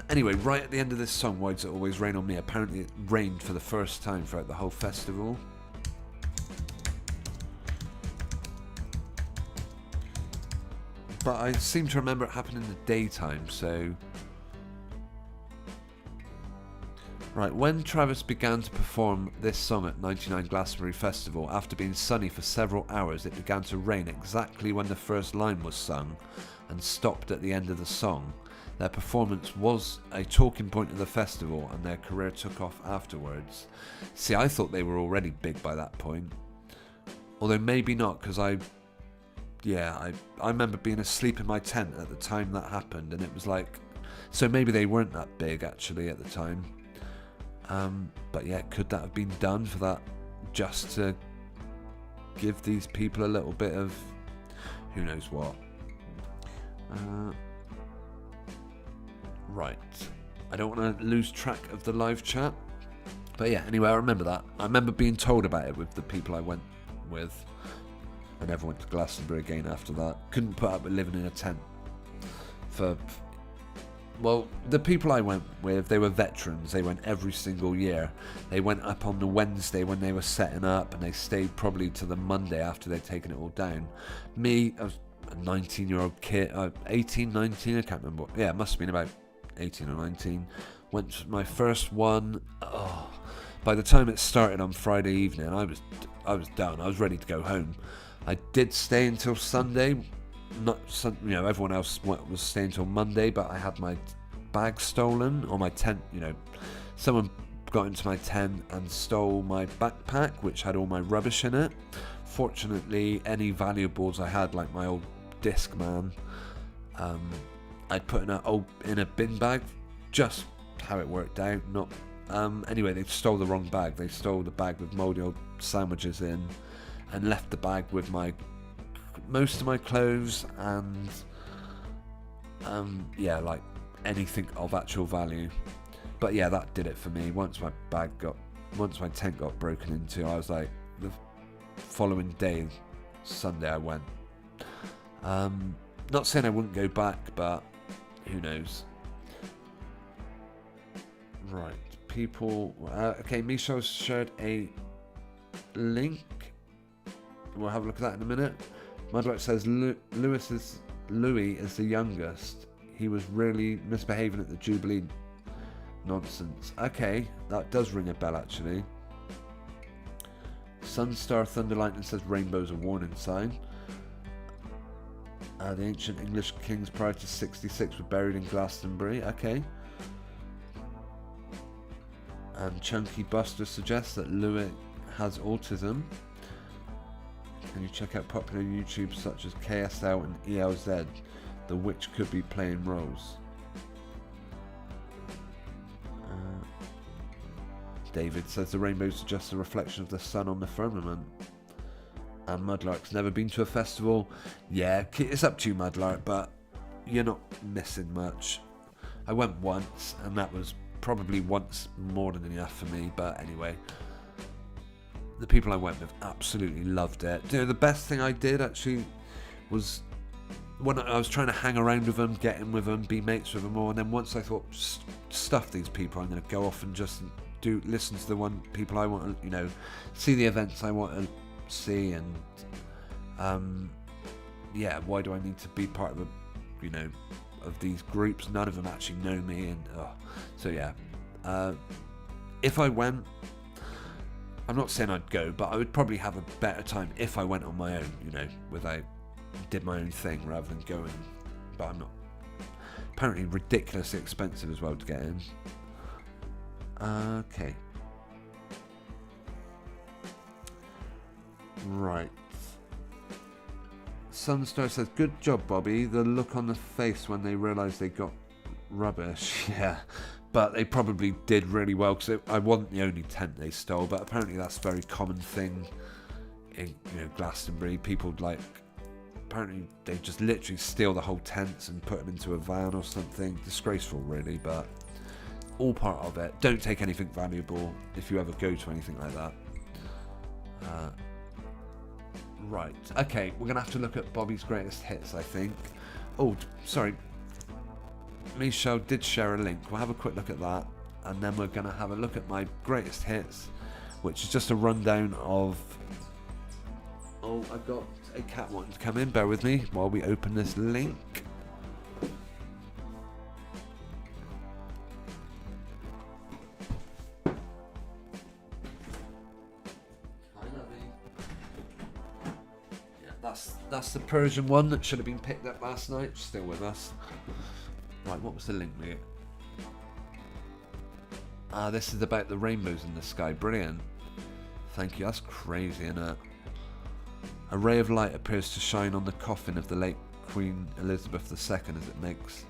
Anyway, right at the end of this song, Why Does It Always Rain on Me? Apparently it rained for the first time throughout the whole festival. But I seem to remember it happened in the daytime, so... Right, when Travis began to perform this song at 99 Glastonbury Festival, after being sunny for several hours, it began to rain exactly when the first line was sung and stopped at the end of the song. Their performance was a talking point of the festival and their career took off afterwards. See, I thought they were already big by that point. Although maybe not, because I remember being asleep in my tent at the time that happened, and it was like... So maybe they weren't that big, actually, at the time. But yeah, could that have been done for that, just to give these people a little bit of who knows what? Right, I don't want to lose track of the live chat, but yeah, anyway, I remember that. I remember being told about it with the people I went with. I never went to Glastonbury again after that. Couldn't put up with living in a tent for... Well, the people I went with, they were veterans. They went every single year. They went up on the Wednesday when they were setting up, and they stayed probably to the Monday after they'd taken it all down. Me, I was a 19-year-old kid, 18, 19, I can't remember. Yeah, it must have been about 18 or 19. Went to my first one. Oh, by the time it started on Friday evening, I was done. I was ready to go home. I did stay until Sunday. Everyone else was staying till Monday, but I had my bag stolen, or my tent, someone got into my tent and stole my backpack, which had all my rubbish in it. Fortunately, any valuables I had, like my old Discman, I'd put in a bin bag, just how it worked out. Anyway, they stole the wrong bag. They stole the bag with mouldy old sandwiches in, and left the bag with most of my clothes and like anything of actual value. But yeah, that did it for me. Once my tent got broken into, I was like, the following day, Sunday, I went. Not saying I wouldn't go back, but who knows. Right, people. Okay, Michelle shared a link. We'll have a look at that in a minute. Mudlark says Louis is the youngest. He was really misbehaving at the Jubilee. Nonsense. Okay, that does ring a bell actually. Sunstar Thunder Lightning says rainbow's a warning sign. The ancient English kings prior to 66 were buried in Glastonbury. Okay. And Chunky Buster suggests that Louis has autism. Can you check out popular YouTube such as KSL and ELZ? The witch could be playing roles. David says the rainbow's just a reflection of the sun on the firmament. And Mudlark's never been to a festival. Yeah, it's up to you, Mudlark, but you're not missing much. I went once, and that was probably once more than enough for me, but anyway. The people I went with absolutely loved it. You know, the best thing I did actually was when I was trying to hang around with them, get in with them, be mates with them all, and then once I thought, stuff these people, I'm going to go off and just listen to the people I want to, you know, see the events I want to see, and yeah, why do I need to be part of you know, of these groups? None of them actually know me, and so yeah. If I went, I'm not saying I'd go, but I would probably have a better time if I went on my own, you know, without did my own thing rather than going. But I'm not. Apparently ridiculously expensive as well to get in. Okay. Right. Sunstar says, good job, Bobby. The look on the face when they realised they got rubbish. Yeah. But they probably did really well, because I wasn't the only tent they stole, but apparently that's a very common thing in, you know, Glastonbury. People apparently they just literally steal the whole tents and put them into a van or something. Disgraceful, really, but all part of it. Don't take anything valuable if you ever go to anything like that. Right, okay, we're gonna have to look at Bobby's greatest hits, I think. Oh, sorry, Michelle did share a link. We'll have a quick look at that, and then we're gonna have a look at my greatest hits, which is just a rundown of... Oh, I've got a cat wanting to come in. Bear with me while we open this link. That's the Persian one that should have been picked up last night. Still with us. Right, what was the link, mate? This is about the rainbows in the sky. Brilliant. Thank you. That's crazy, isn't it? A ray of light appears to shine on the coffin of the late Queen Elizabeth II as it makes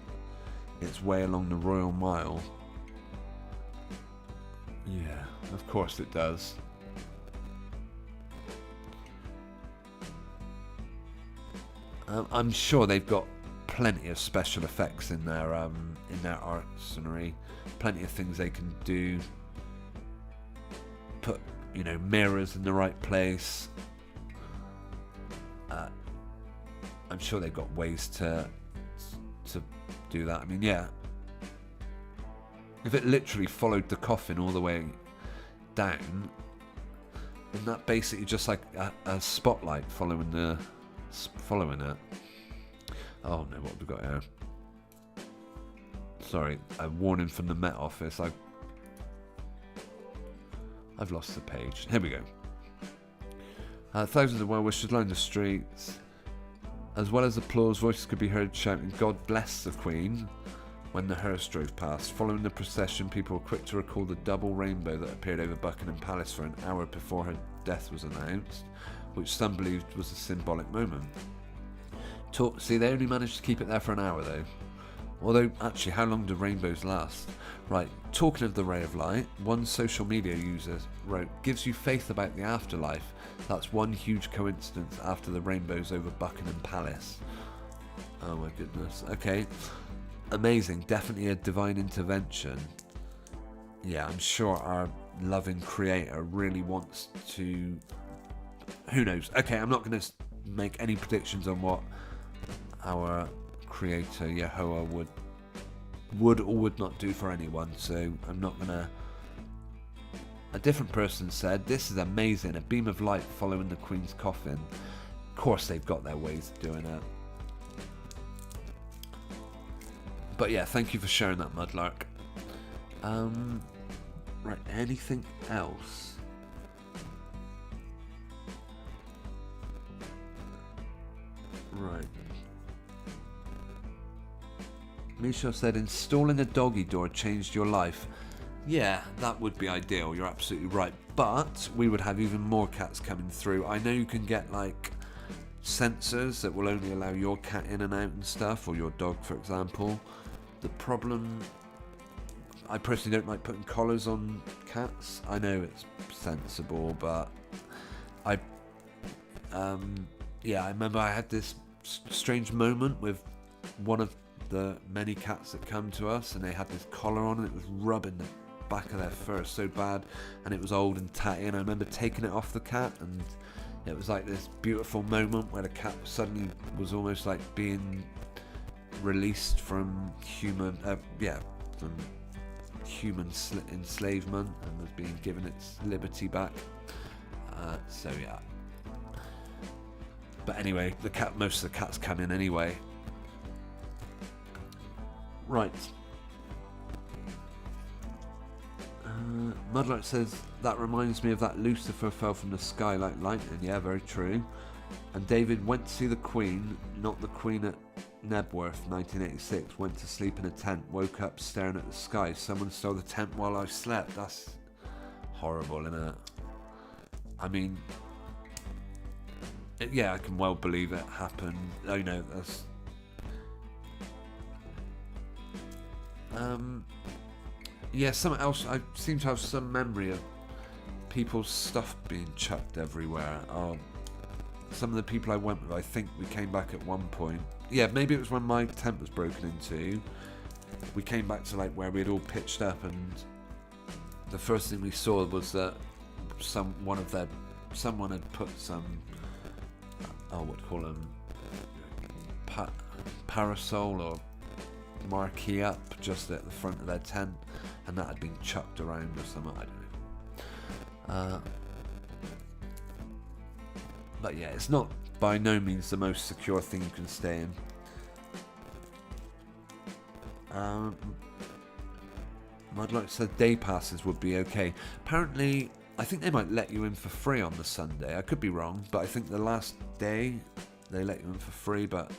its way along the Royal Mile. Yeah, of course it does. I'm sure they've got plenty of special effects in their arsenal. Plenty of things they can do. Put, you know, mirrors in the right place. I'm sure they've got ways to do that. I mean, yeah. If it literally followed the coffin all the way down, isn't that basically just like a spotlight following it? Oh no, what have we got here? Sorry, a warning from the Met Office. I've lost the page. Here we go. Thousands of well-wishers lined the streets. As well as applause, voices could be heard shouting, "God bless the Queen," when the hearse drove past. Following the procession, people were quick to recall the double rainbow that appeared over Buckingham Palace for an hour before her death was announced, which some believed was a symbolic moment. See, they only managed to keep it there for an hour, though. Although, actually, how long do rainbows last? Right, talking of the ray of light, one social media user wrote, "Gives you faith about the afterlife. That's one huge coincidence after the rainbows over Buckingham Palace." Oh my goodness. Okay. Amazing. Definitely a divine intervention. Yeah, I'm sure our loving creator really wants to... Who knows? Okay, I'm not going to make any predictions on what our creator Yehovah would or would not do for anyone, so I'm not gonna A different person said, "This is amazing, a beam of light following the Queen's coffin." Of course they've got their ways of doing it. But yeah, thank you for sharing that, Mudlark. Right, anything else? Right. Michelle said, installing a doggy door changed your life. Yeah, that would be ideal, you're absolutely right. But we would have even more cats coming through. I know you can get like sensors that will only allow your cat in and out and stuff, or your dog, for example. The problem, I personally don't like putting collars on cats. I know it's sensible, but yeah, I remember I had this strange moment with one of the many cats that come to us, and they had this collar on and it was rubbing the back of their fur so bad, and it was old and tatty, and I remember taking it off the cat, and it was like this beautiful moment where the cat suddenly was almost like being released from human enslavement, and was being given its liberty back. So yeah, but anyway, most of the cats come in anyway. Right. Mudlight says, that reminds me of that Lucifer fell from the sky like lightning. Yeah, very true. And David went to see the Queen, not the Queen at Nebworth, 1986. Went to sleep in a tent, woke up staring at the sky. Someone stole the tent while I slept. That's horrible, isn't it? I mean, yeah, I can well believe it happened. Oh, you know, that's... yeah, something else. I seem to have some memory of people's stuff being chucked everywhere. Some of the people I went with, I think we came back at one point. Yeah, maybe it was when my tent was broken into. We came back to like where we had all pitched up, and the first thing we saw was that someone had put some, what do you call them, parasol or marquee up just at the front of their tent, and that had been chucked around or something, I don't know. But yeah, it's not by no means the most secure thing you can stay in. Mudlight said day passes would be okay. Apparently, I think they might let you in for free on the Sunday. I could be wrong, but I think the last day they let you in for free, but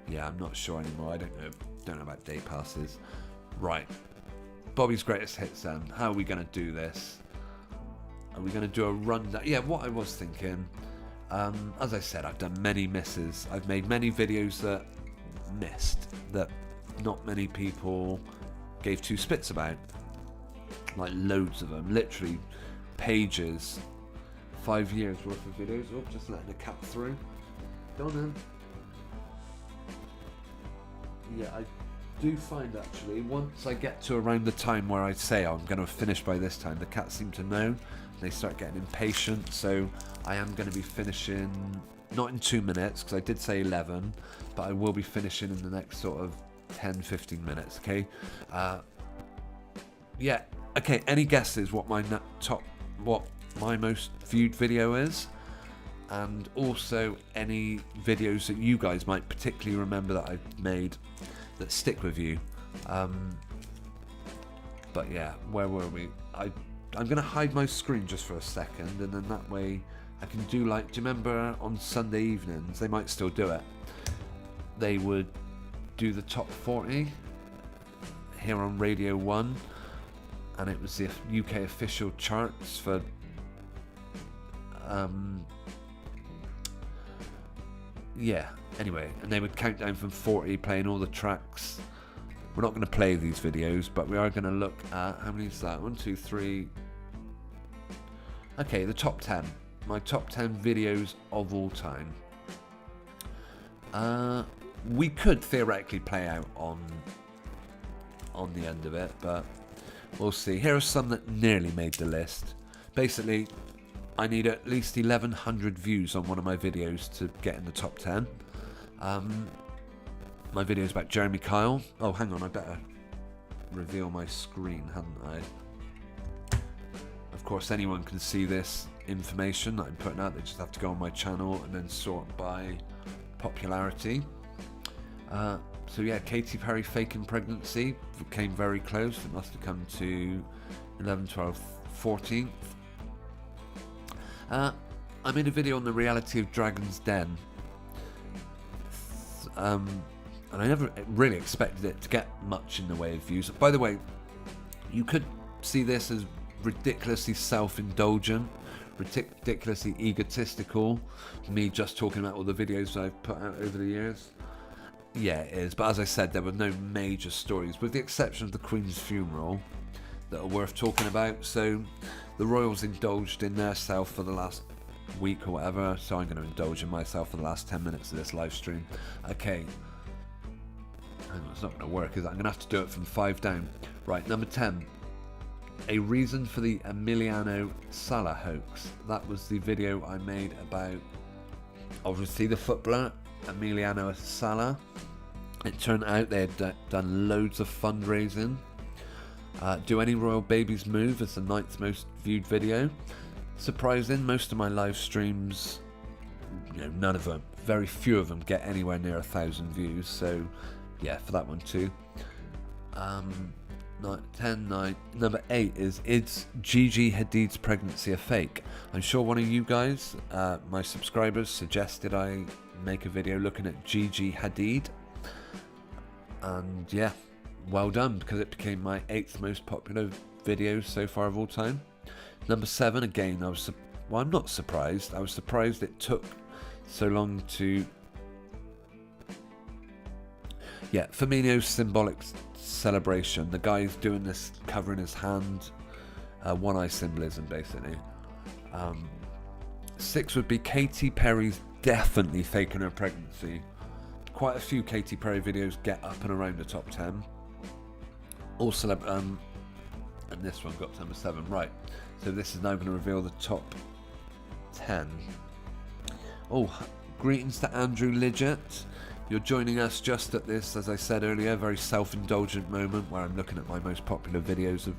yeah, I'm not sure anymore. I don't know about day passes. Right. Bobby's greatest hits then. How are we going to do this? Are we going to do a rundown? Yeah, what I was thinking, as I said, I've done many misses. I've made many videos that missed, that not many people gave two spits about. Like loads of them. Literally pages. 5 years worth of videos. Oh, just letting the cat through. Go on then. Yeah, I do find actually, once I get to around the time where I say I'm going to finish by this time, the cats seem to know. They start getting impatient, so I am going to be finishing, not in 2 minutes, because I did say 11, but I will be finishing in the next sort of 10-15 minutes, okay? Yeah, okay, any guesses what my most viewed video is? And also any videos that you guys might particularly remember that I've made that stick with you. But yeah, where were we? I'm going to hide my screen just for a second, and then that way I can do like, do you remember on Sunday evenings, they might still do it, they would do the top 40 here on Radio 1, and it was the UK official charts for yeah, anyway, and they would count down from 40, playing all the tracks. We're not going to play these videos, but we are going to look at, how many is that? 1, 2, 3. Okay, the top 10. My top 10 videos of all time. We could theoretically play out on the end of it, but we'll see. Here are some that nearly made the list. Basically, I need at least 1,100 views on one of my videos to get in the top 10. My video's about Jeremy Kyle. Oh, hang on, I better reveal my screen, hadn't I? Of course, anyone can see this information that I'm putting out. They just have to go on my channel and then sort by popularity. So yeah, Katy Perry faking pregnancy came very close. It must have come to 11, 12, 14th. I made a video on the reality of Dragon's Den. And I never really expected it to get much in the way of views. By the way, you could see this as ridiculously self-indulgent, ridiculously egotistical, me just talking about all the videos I've put out over the years. Yeah, it is, but as I said, there were no major stories, with the exception of the Queen's funeral, that are worth talking about. So the royals indulged in their self for the last week or whatever, so I'm going to indulge in myself for the last 10 minutes of this live stream. Okay, it's not going to work, is it? I'm going to have to do it from 5 down. Right, number 10. A reason for the Emiliano Sala hoax. That was the video I made about, obviously, the footballer Emiliano Sala. It turned out they had done loads of fundraising. Do any royal babies move as the 9th most viewed video? Surprising, most of my live streams, none of them, very few of them get anywhere near 1,000 views. So yeah, for that one too. 10, 9. Number 8 is Gigi Hadid's pregnancy a fake? I'm sure one of you guys, my subscribers, suggested I make a video looking at Gigi Hadid, and yeah, well done, because it became my 8th most popular video so far of all time. Number 7, again, I'm not surprised. I was surprised it took so long to... Yeah, Firmino's symbolic celebration. The guy's doing this, covering his hand, one eye symbolism basically. 6 would be Katy Perry's definitely faking her pregnancy. Quite a few Katy Perry videos get up and around the top 10. All and this one got to number 7. Right, so this is now going to reveal the top 10. Oh, greetings to Andrew Lidgett. You're joining us just at this, as I said earlier, very self-indulgent moment where I'm looking at my most popular videos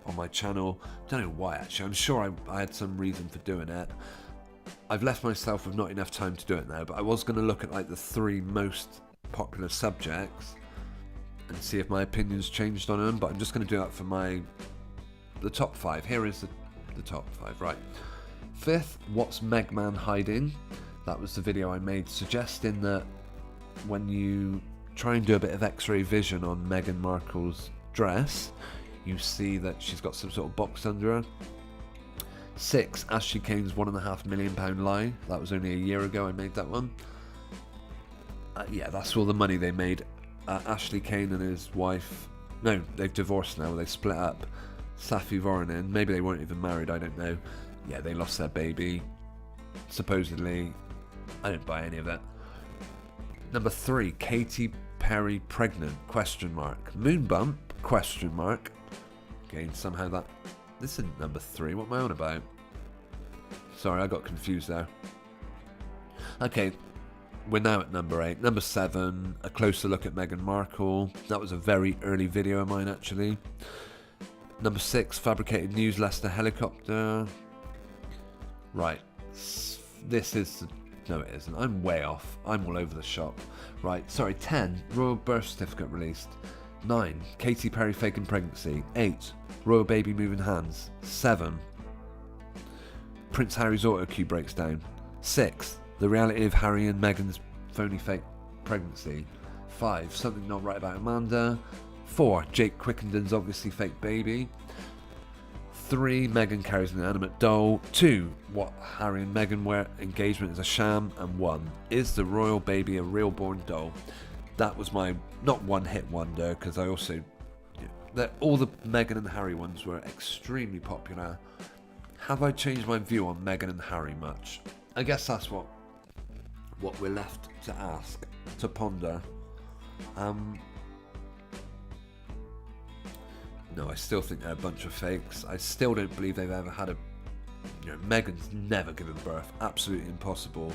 on my channel. Don't know why, actually. I'm sure I had some reason for doing it. I've left myself with not enough time to do it now, but I was going to look at like the 3 most popular subjects and see if my opinions changed on them, but I'm just going to do that for the top 5. Here is the top 5, right. 5th, what's Megman hiding? That was the video I made suggesting that when you try and do a bit of x-ray vision on Meghan Markle's dress, you see that she's got some sort of box under her. 6, Ashley Kane's £1.5 million lie. That was only a year ago I made that one. Yeah, that's all the money they made. Ashley Kane and his wife, no, they've divorced now, they split up. Safi Voronin, maybe they weren't even married, I don't know. Yeah, they lost their baby, supposedly. I didn't buy any of it. Number 3, Katy Perry pregnant, question mark. Moon bump, question mark. Again, somehow that... This isn't number 3, what am I on about? Sorry, I got confused there. Okay, we're now at number 8. Number 7, a closer look at Meghan Markle. That was a very early video of mine, actually. Number 6, fabricated news, Leicester helicopter. Right, this is... No, it isn't. I'm way off. I'm all over the shop. Right, sorry, 10, royal birth certificate released. 9, Katy Perry faking pregnancy. 8, royal baby moving hands. 7, Prince Harry's auto cue breaks down. 6, the reality of Harry and Meghan's phony fake pregnancy. 5, something not right about Amanda. 4, Jake Quickenden's obviously fake baby. 3, Meghan carries an inanimate doll. 2, what Harry and Meghan wear engagement is a sham. And 1, is the royal baby a real born doll? That was my, not one hit wonder, because I also, all the Meghan and Harry ones were extremely popular. Have I changed my view on Meghan and Harry much? I guess that's what we're left to ask, to ponder. No, I still think they're a bunch of fakes. I still don't believe they've ever had a... Meghan's never given birth. Absolutely impossible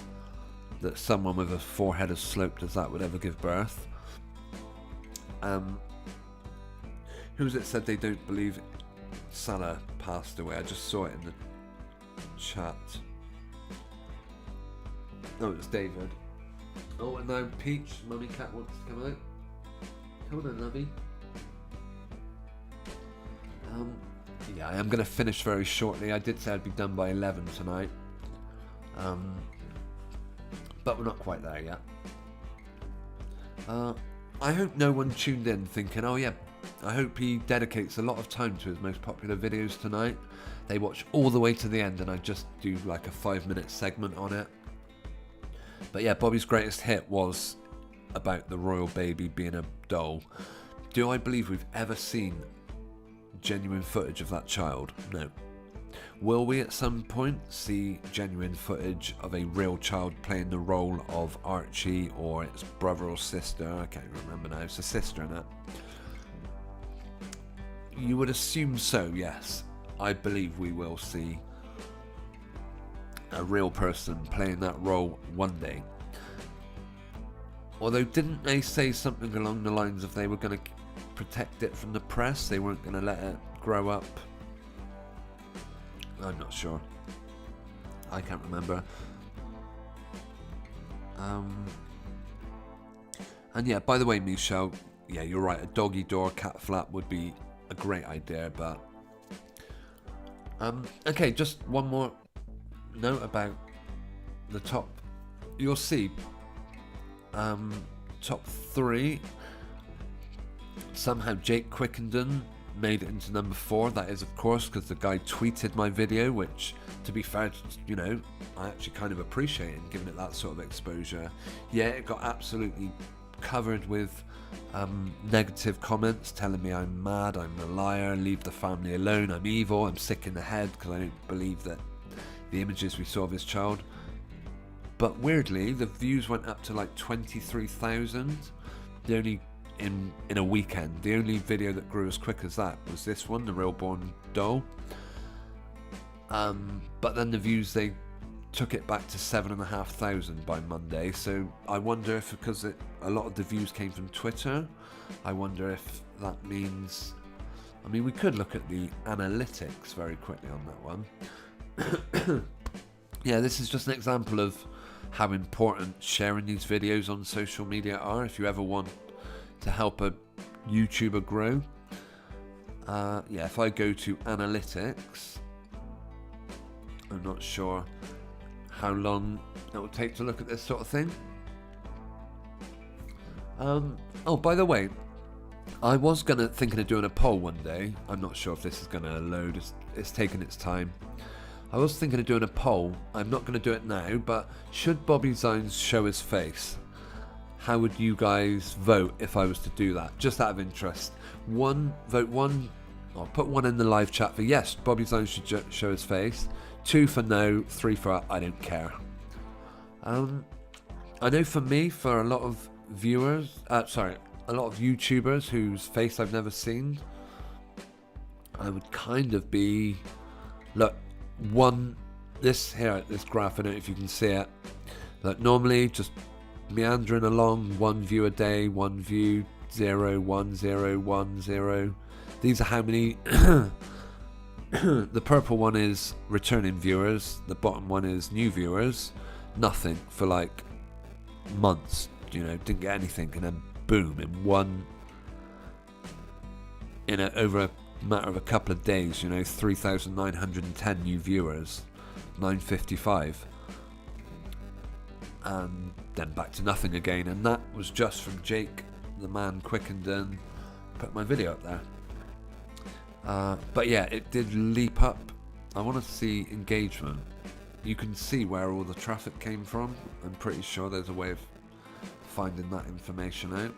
that someone with a forehead as sloped as that would ever give birth. Who's it said they don't believe Salah passed away. I just saw it in the chat. Oh, it's David. Oh, and now Peach, Mummy Cat wants to come out. Come on, lovey. Yeah, I am going to finish very shortly. I did say I'd be done by 11 tonight. But we're not quite there yet. I hope no one tuned in thinking, oh yeah, I hope he dedicates a lot of time to his most popular videos tonight. They watch all the way to the end and I just do like a 5-minute segment on it. But yeah, Bobby's greatest hit was about the royal baby being a doll. Do I believe we've ever seen genuine footage of that child? No. Will we at some point see genuine footage of a real child playing the role of Archie or its brother or sister? I can't remember now. It's a sister in it. You would assume so, yes. I believe we will see a real person playing that role one day. Although, didn't they say something along the lines of they were going to protect it from the press? They weren't going to let it grow up. I'm not sure. I can't remember. And yeah, by the way, Michelle, yeah, you're right. A doggy door cat flap would be a great idea, but okay, just one more note about the top. You'll see top 3. Somehow Jake Quickenden made it into number 4. That is, of course, because the guy tweeted my video, which, to be fair, you know, I actually kind of appreciate it, giving it that sort of exposure. Yeah, it got absolutely covered with negative comments telling me I'm mad, I'm a liar, leave the family alone, I'm evil, I'm sick in the head because I don't believe that the images we saw of his child. But weirdly, the views went up to like 23,000. The only in a weekend. The only video that grew as quick as that was this one, the Realborn Doll. But then the views, they took it back to 7,500 by Monday. So I wonder if, because a lot of the views came from Twitter, I wonder if that means, I mean, we could look at the analytics very quickly on that one. Yeah, this is just an example of how important sharing these videos on social media are. If you ever want to help a YouTuber grow, yeah, if I go to analytics, I'm not sure how long it will take to look at this sort of thing. Oh, by the way, I was thinking of doing a poll one day. I'm not sure if this is gonna load. It's taking its time. I was thinking of doing a poll. I'm not going to do it now, but should Bobby Zines show his face? How would you guys vote if I was to do that? Just out of interest. Vote 1. I'll put 1 in the live chat for yes, Bobby Zines should show his face. 2 for no. 3 for I don't care. I know for me, for a lot of viewers, a lot of YouTubers whose face I've never seen, I would kind of be, look, this graph, I don't know if you can see it. Look, normally just meandering along, 1 view a day, 1 view, 0, 1, 0, 1, 0. These are how many. The purple one is returning viewers, the bottom one is new viewers. Nothing for like months, you know, didn't get anything, and then boom, over a matter of a couple of days, you know, 3,910 new viewers, 955, and then back to nothing again. And that was just from Jake the man Quickenden put my video up there. But yeah, it did leap up. I want to see engagement. You can see where all the traffic came from. I'm pretty sure there's a way of finding that information out.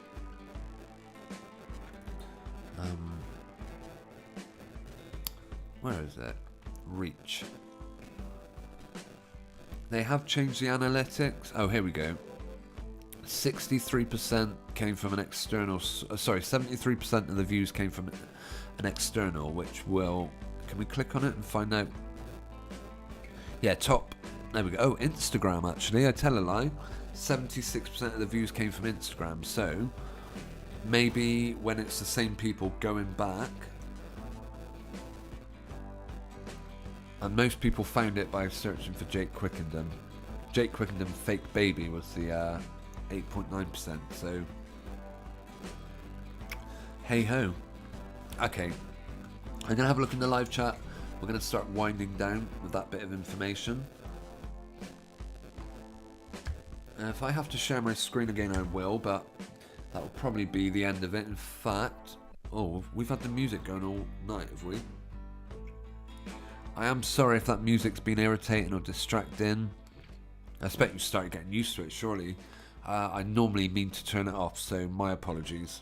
Where is it? Reach. They have changed the analytics. Oh, here we go. 63% came from an external. 73% of the views came from an external, which will. Can we click on it and find out? Yeah, top. There we go. Oh, Instagram, actually. I tell a lie. 76% of the views came from Instagram. So maybe when it's the same people going back, And most people found it by searching for Jake Quickendon. Jake Quickendon Fake Baby was the 8.9%, so hey ho. Okay, I'm going to have a look in the live chat. We're going to start winding down with that bit of information. If I have to share my screen again, I will, but that will probably be the end of it. In fact, oh, we've had the music going all night, have we? I am sorry if that music's been irritating or distracting. I expect you started getting used to it, surely. I normally mean to turn it off, so my apologies.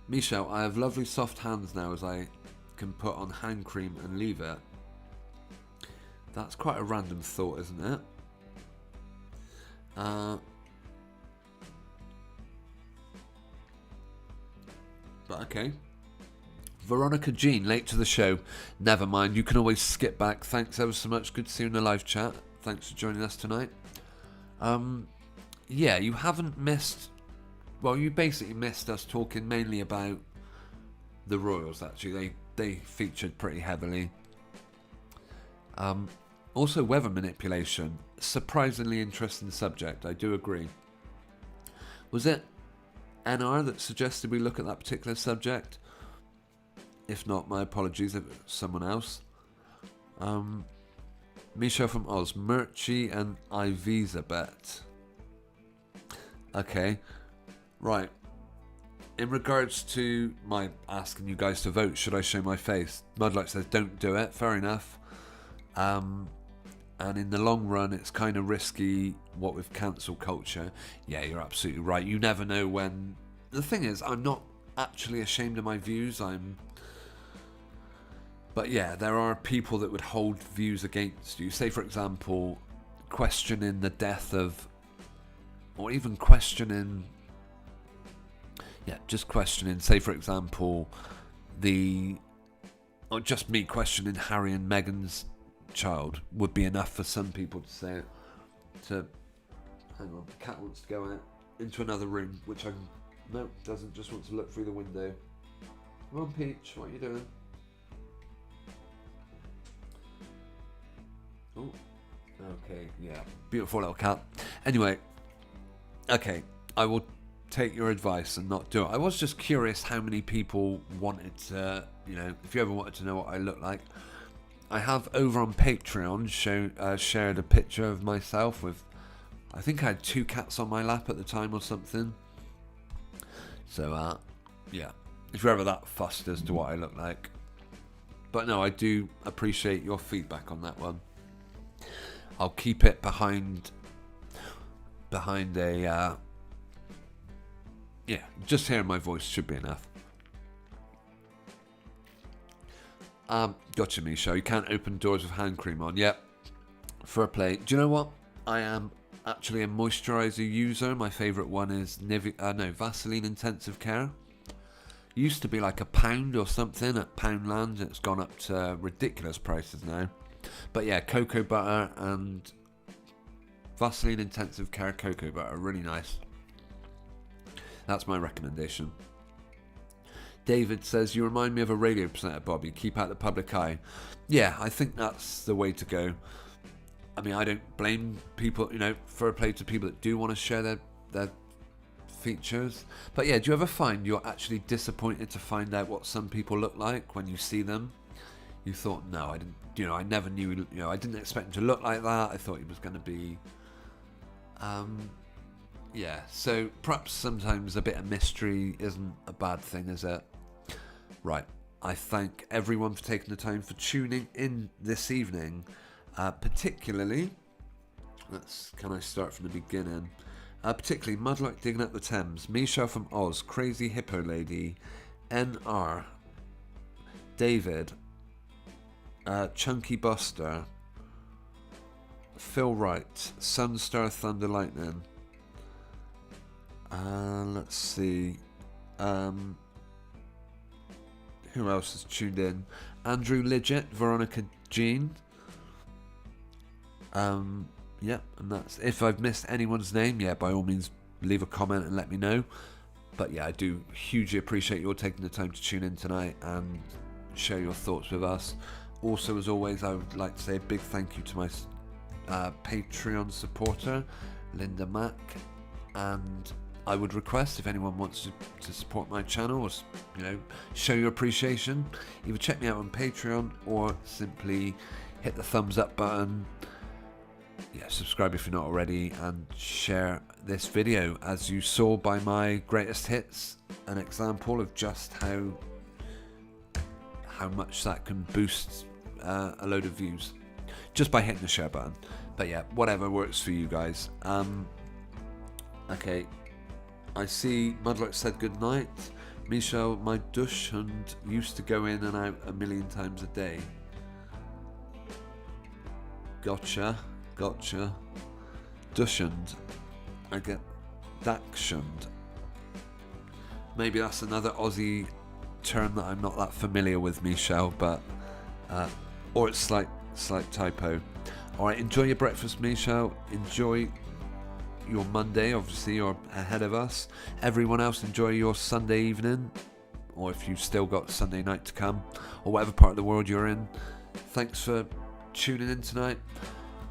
Michelle, I have lovely soft hands now as I can put on hand cream and leave it. That's quite a random thought, isn't it? But okay. Veronica Jean, late to the show. Never mind, you can always skip back. Thanks ever so much. Good to see you in the live chat. Thanks for joining us tonight. Yeah, you haven't missed... Well, you basically missed us talking mainly about the Royals, actually. They featured pretty heavily. Also, weather manipulation. Surprisingly interesting subject, I do agree. Was it NR that suggested we look at that particular subject? If not, my apologies if it's someone else. Michelle from Oz, Murchie and Ivisa bet. Okay, right. In regards to my asking you guys to vote, should I show my face? Mudlight says don't do it. Fair enough. And in the long run, it's kind of risky. What with cancel culture, yeah, you're absolutely right. You never know when. The thing is, I'm not actually ashamed of my views. But yeah, there are people that would hold views against you. Say, for example, questioning the death of, or even questioning, just questioning, say, for example, or just me questioning Harry and Meghan's child would be enough for some people to say, hang on, the cat wants to go out into another room, which no, doesn't, just want to look through the window. Come on, Peach, what are you doing? Oh, okay, yeah, beautiful little cat. Anyway, okay, I will take your advice and not do it. I was just curious how many people wanted to, if you ever wanted to know what I look like. I have over on Patreon shared a picture of myself with, I think I had 2 cats on my lap at the time or something. So, yeah, if you're ever that fussed as to what I look like. But no, I do appreciate your feedback on that one. I'll keep it behind a, just hearing my voice should be enough. Gotcha, Michelle. You can't open doors with hand cream on. Yep. Fair play. Do you know what? I am actually a moisturizer user. My favourite one is Vaseline Intensive Care. Used to be like £1 or something at Poundland. It's gone up to ridiculous prices now. But yeah, cocoa butter and Vaseline Intensive Care cocoa butter. Really nice. That's my recommendation. David says, you remind me of a radio presenter, Bobby. Keep out the public eye. Yeah, I think that's the way to go. I mean, I don't blame people, fair play to people that do want to share their features. But yeah, do you ever find you're actually disappointed to find out what some people look like when you see them? You thought, no, I didn't, I never knew, I didn't expect him to look like that. I thought he was going to be, yeah. So perhaps sometimes a bit of mystery isn't a bad thing, is it? Right. I thank everyone for taking the time for tuning in this evening. Particularly, can I start from the beginning? Particularly Mudlight Digging Up the Thames, Michelle from Oz, Crazy Hippo Lady, NR, David, Chunky Buster, Phil Wright, Sunstar Thunder Lightning. Let's see. Who else has tuned in? Andrew Lidget, Veronica Jean. Yeah, and that's, if I've missed anyone's name, yeah, by all means leave a comment and let me know. But yeah, I do hugely appreciate your taking the time to tune in tonight and share your thoughts with us. Also, as always, I would like to say a big thank you to my Patreon supporter, Linda Mack, and I would request if anyone wants to support my channel or, you know, show your appreciation, either check me out on Patreon or simply hit the thumbs up button. Yeah, subscribe if you're not already, and share this video. As you saw by my greatest hits, an example of just how much that can boost a load of views just by hitting the share button. But yeah, whatever works for you guys. Okay, I see Mudlark said good night. Michelle, my Dushhund used to go in and out 1,000,000 times a day. Gotcha. Dushhund. I get Dachshund. Maybe that's another Aussie term that I'm not that familiar with, Michelle, but or it's slight typo. Alright, enjoy your breakfast, Michelle. Enjoy your Monday, obviously you're ahead of us. Everyone else, enjoy your Sunday evening, or if you've still got Sunday night to come, or whatever part of the world you're in. Thanks for tuning in tonight.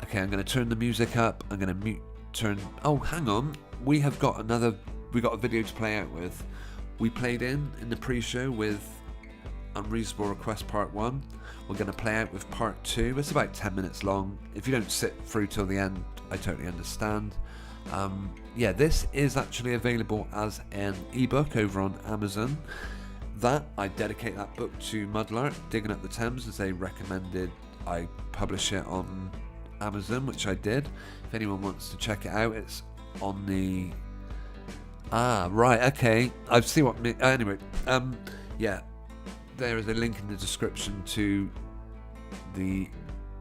Okay, I'm going to turn the music up. I'm going to oh, hang on. We got a video to play out with. We played in the pre-show with Unreasonable Request Part 1. We're going to play out with Part 2. It's about 10 minutes long. If you don't sit through till the end, I totally understand. Yeah, this is actually available as an ebook over on Amazon. I dedicate that book to Mudlark, Digging Up the Thames, as they recommended I publish it on Amazon, which I did. If anyone wants to check it out, it's on the right, okay, I see what anyway, yeah, there is a link in the description to the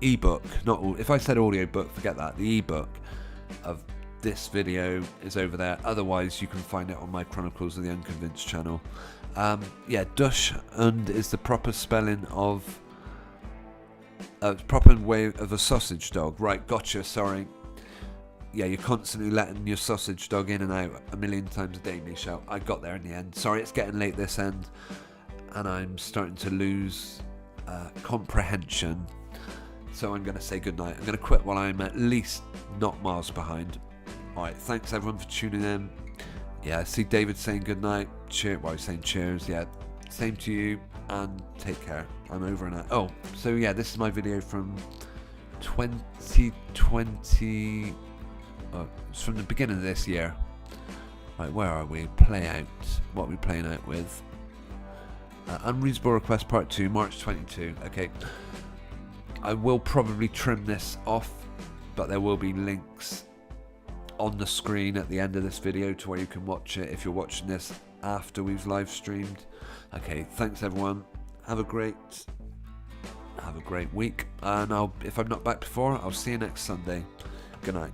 ebook. If I said audio book, forget that. The ebook of this video is over there. Otherwise you can find it on my Chronicles of the Unconvinced channel. Yeah, Dushhund is the proper spelling of proper way of a sausage dog. Right, gotcha, sorry. Yeah, you're constantly letting your sausage dog in and out 1,000,000 times a day, Michelle. I got there in the end. Sorry, it's getting late this end, and I'm starting to lose comprehension. So I'm going to say goodnight. I'm going to quit while I'm at least not miles behind. Alright, thanks everyone for tuning in. Yeah, I see David saying goodnight. Well, he's saying cheers. Yeah, same to you, and take care. I'm over and out. Oh, so yeah, this is my video from 2020. It's from the beginning of this year. Right, where are we? Play out. What are we playing out with? Unreasonable Request Part 2, March 22. Okay. I will probably trim this off, but there will be links on the screen at the end of this video to where you can watch it if you're watching this after we've live streamed. Okay, thanks everyone. Have a great week, and if I'm not back before, I'll see you next Sunday. Good night.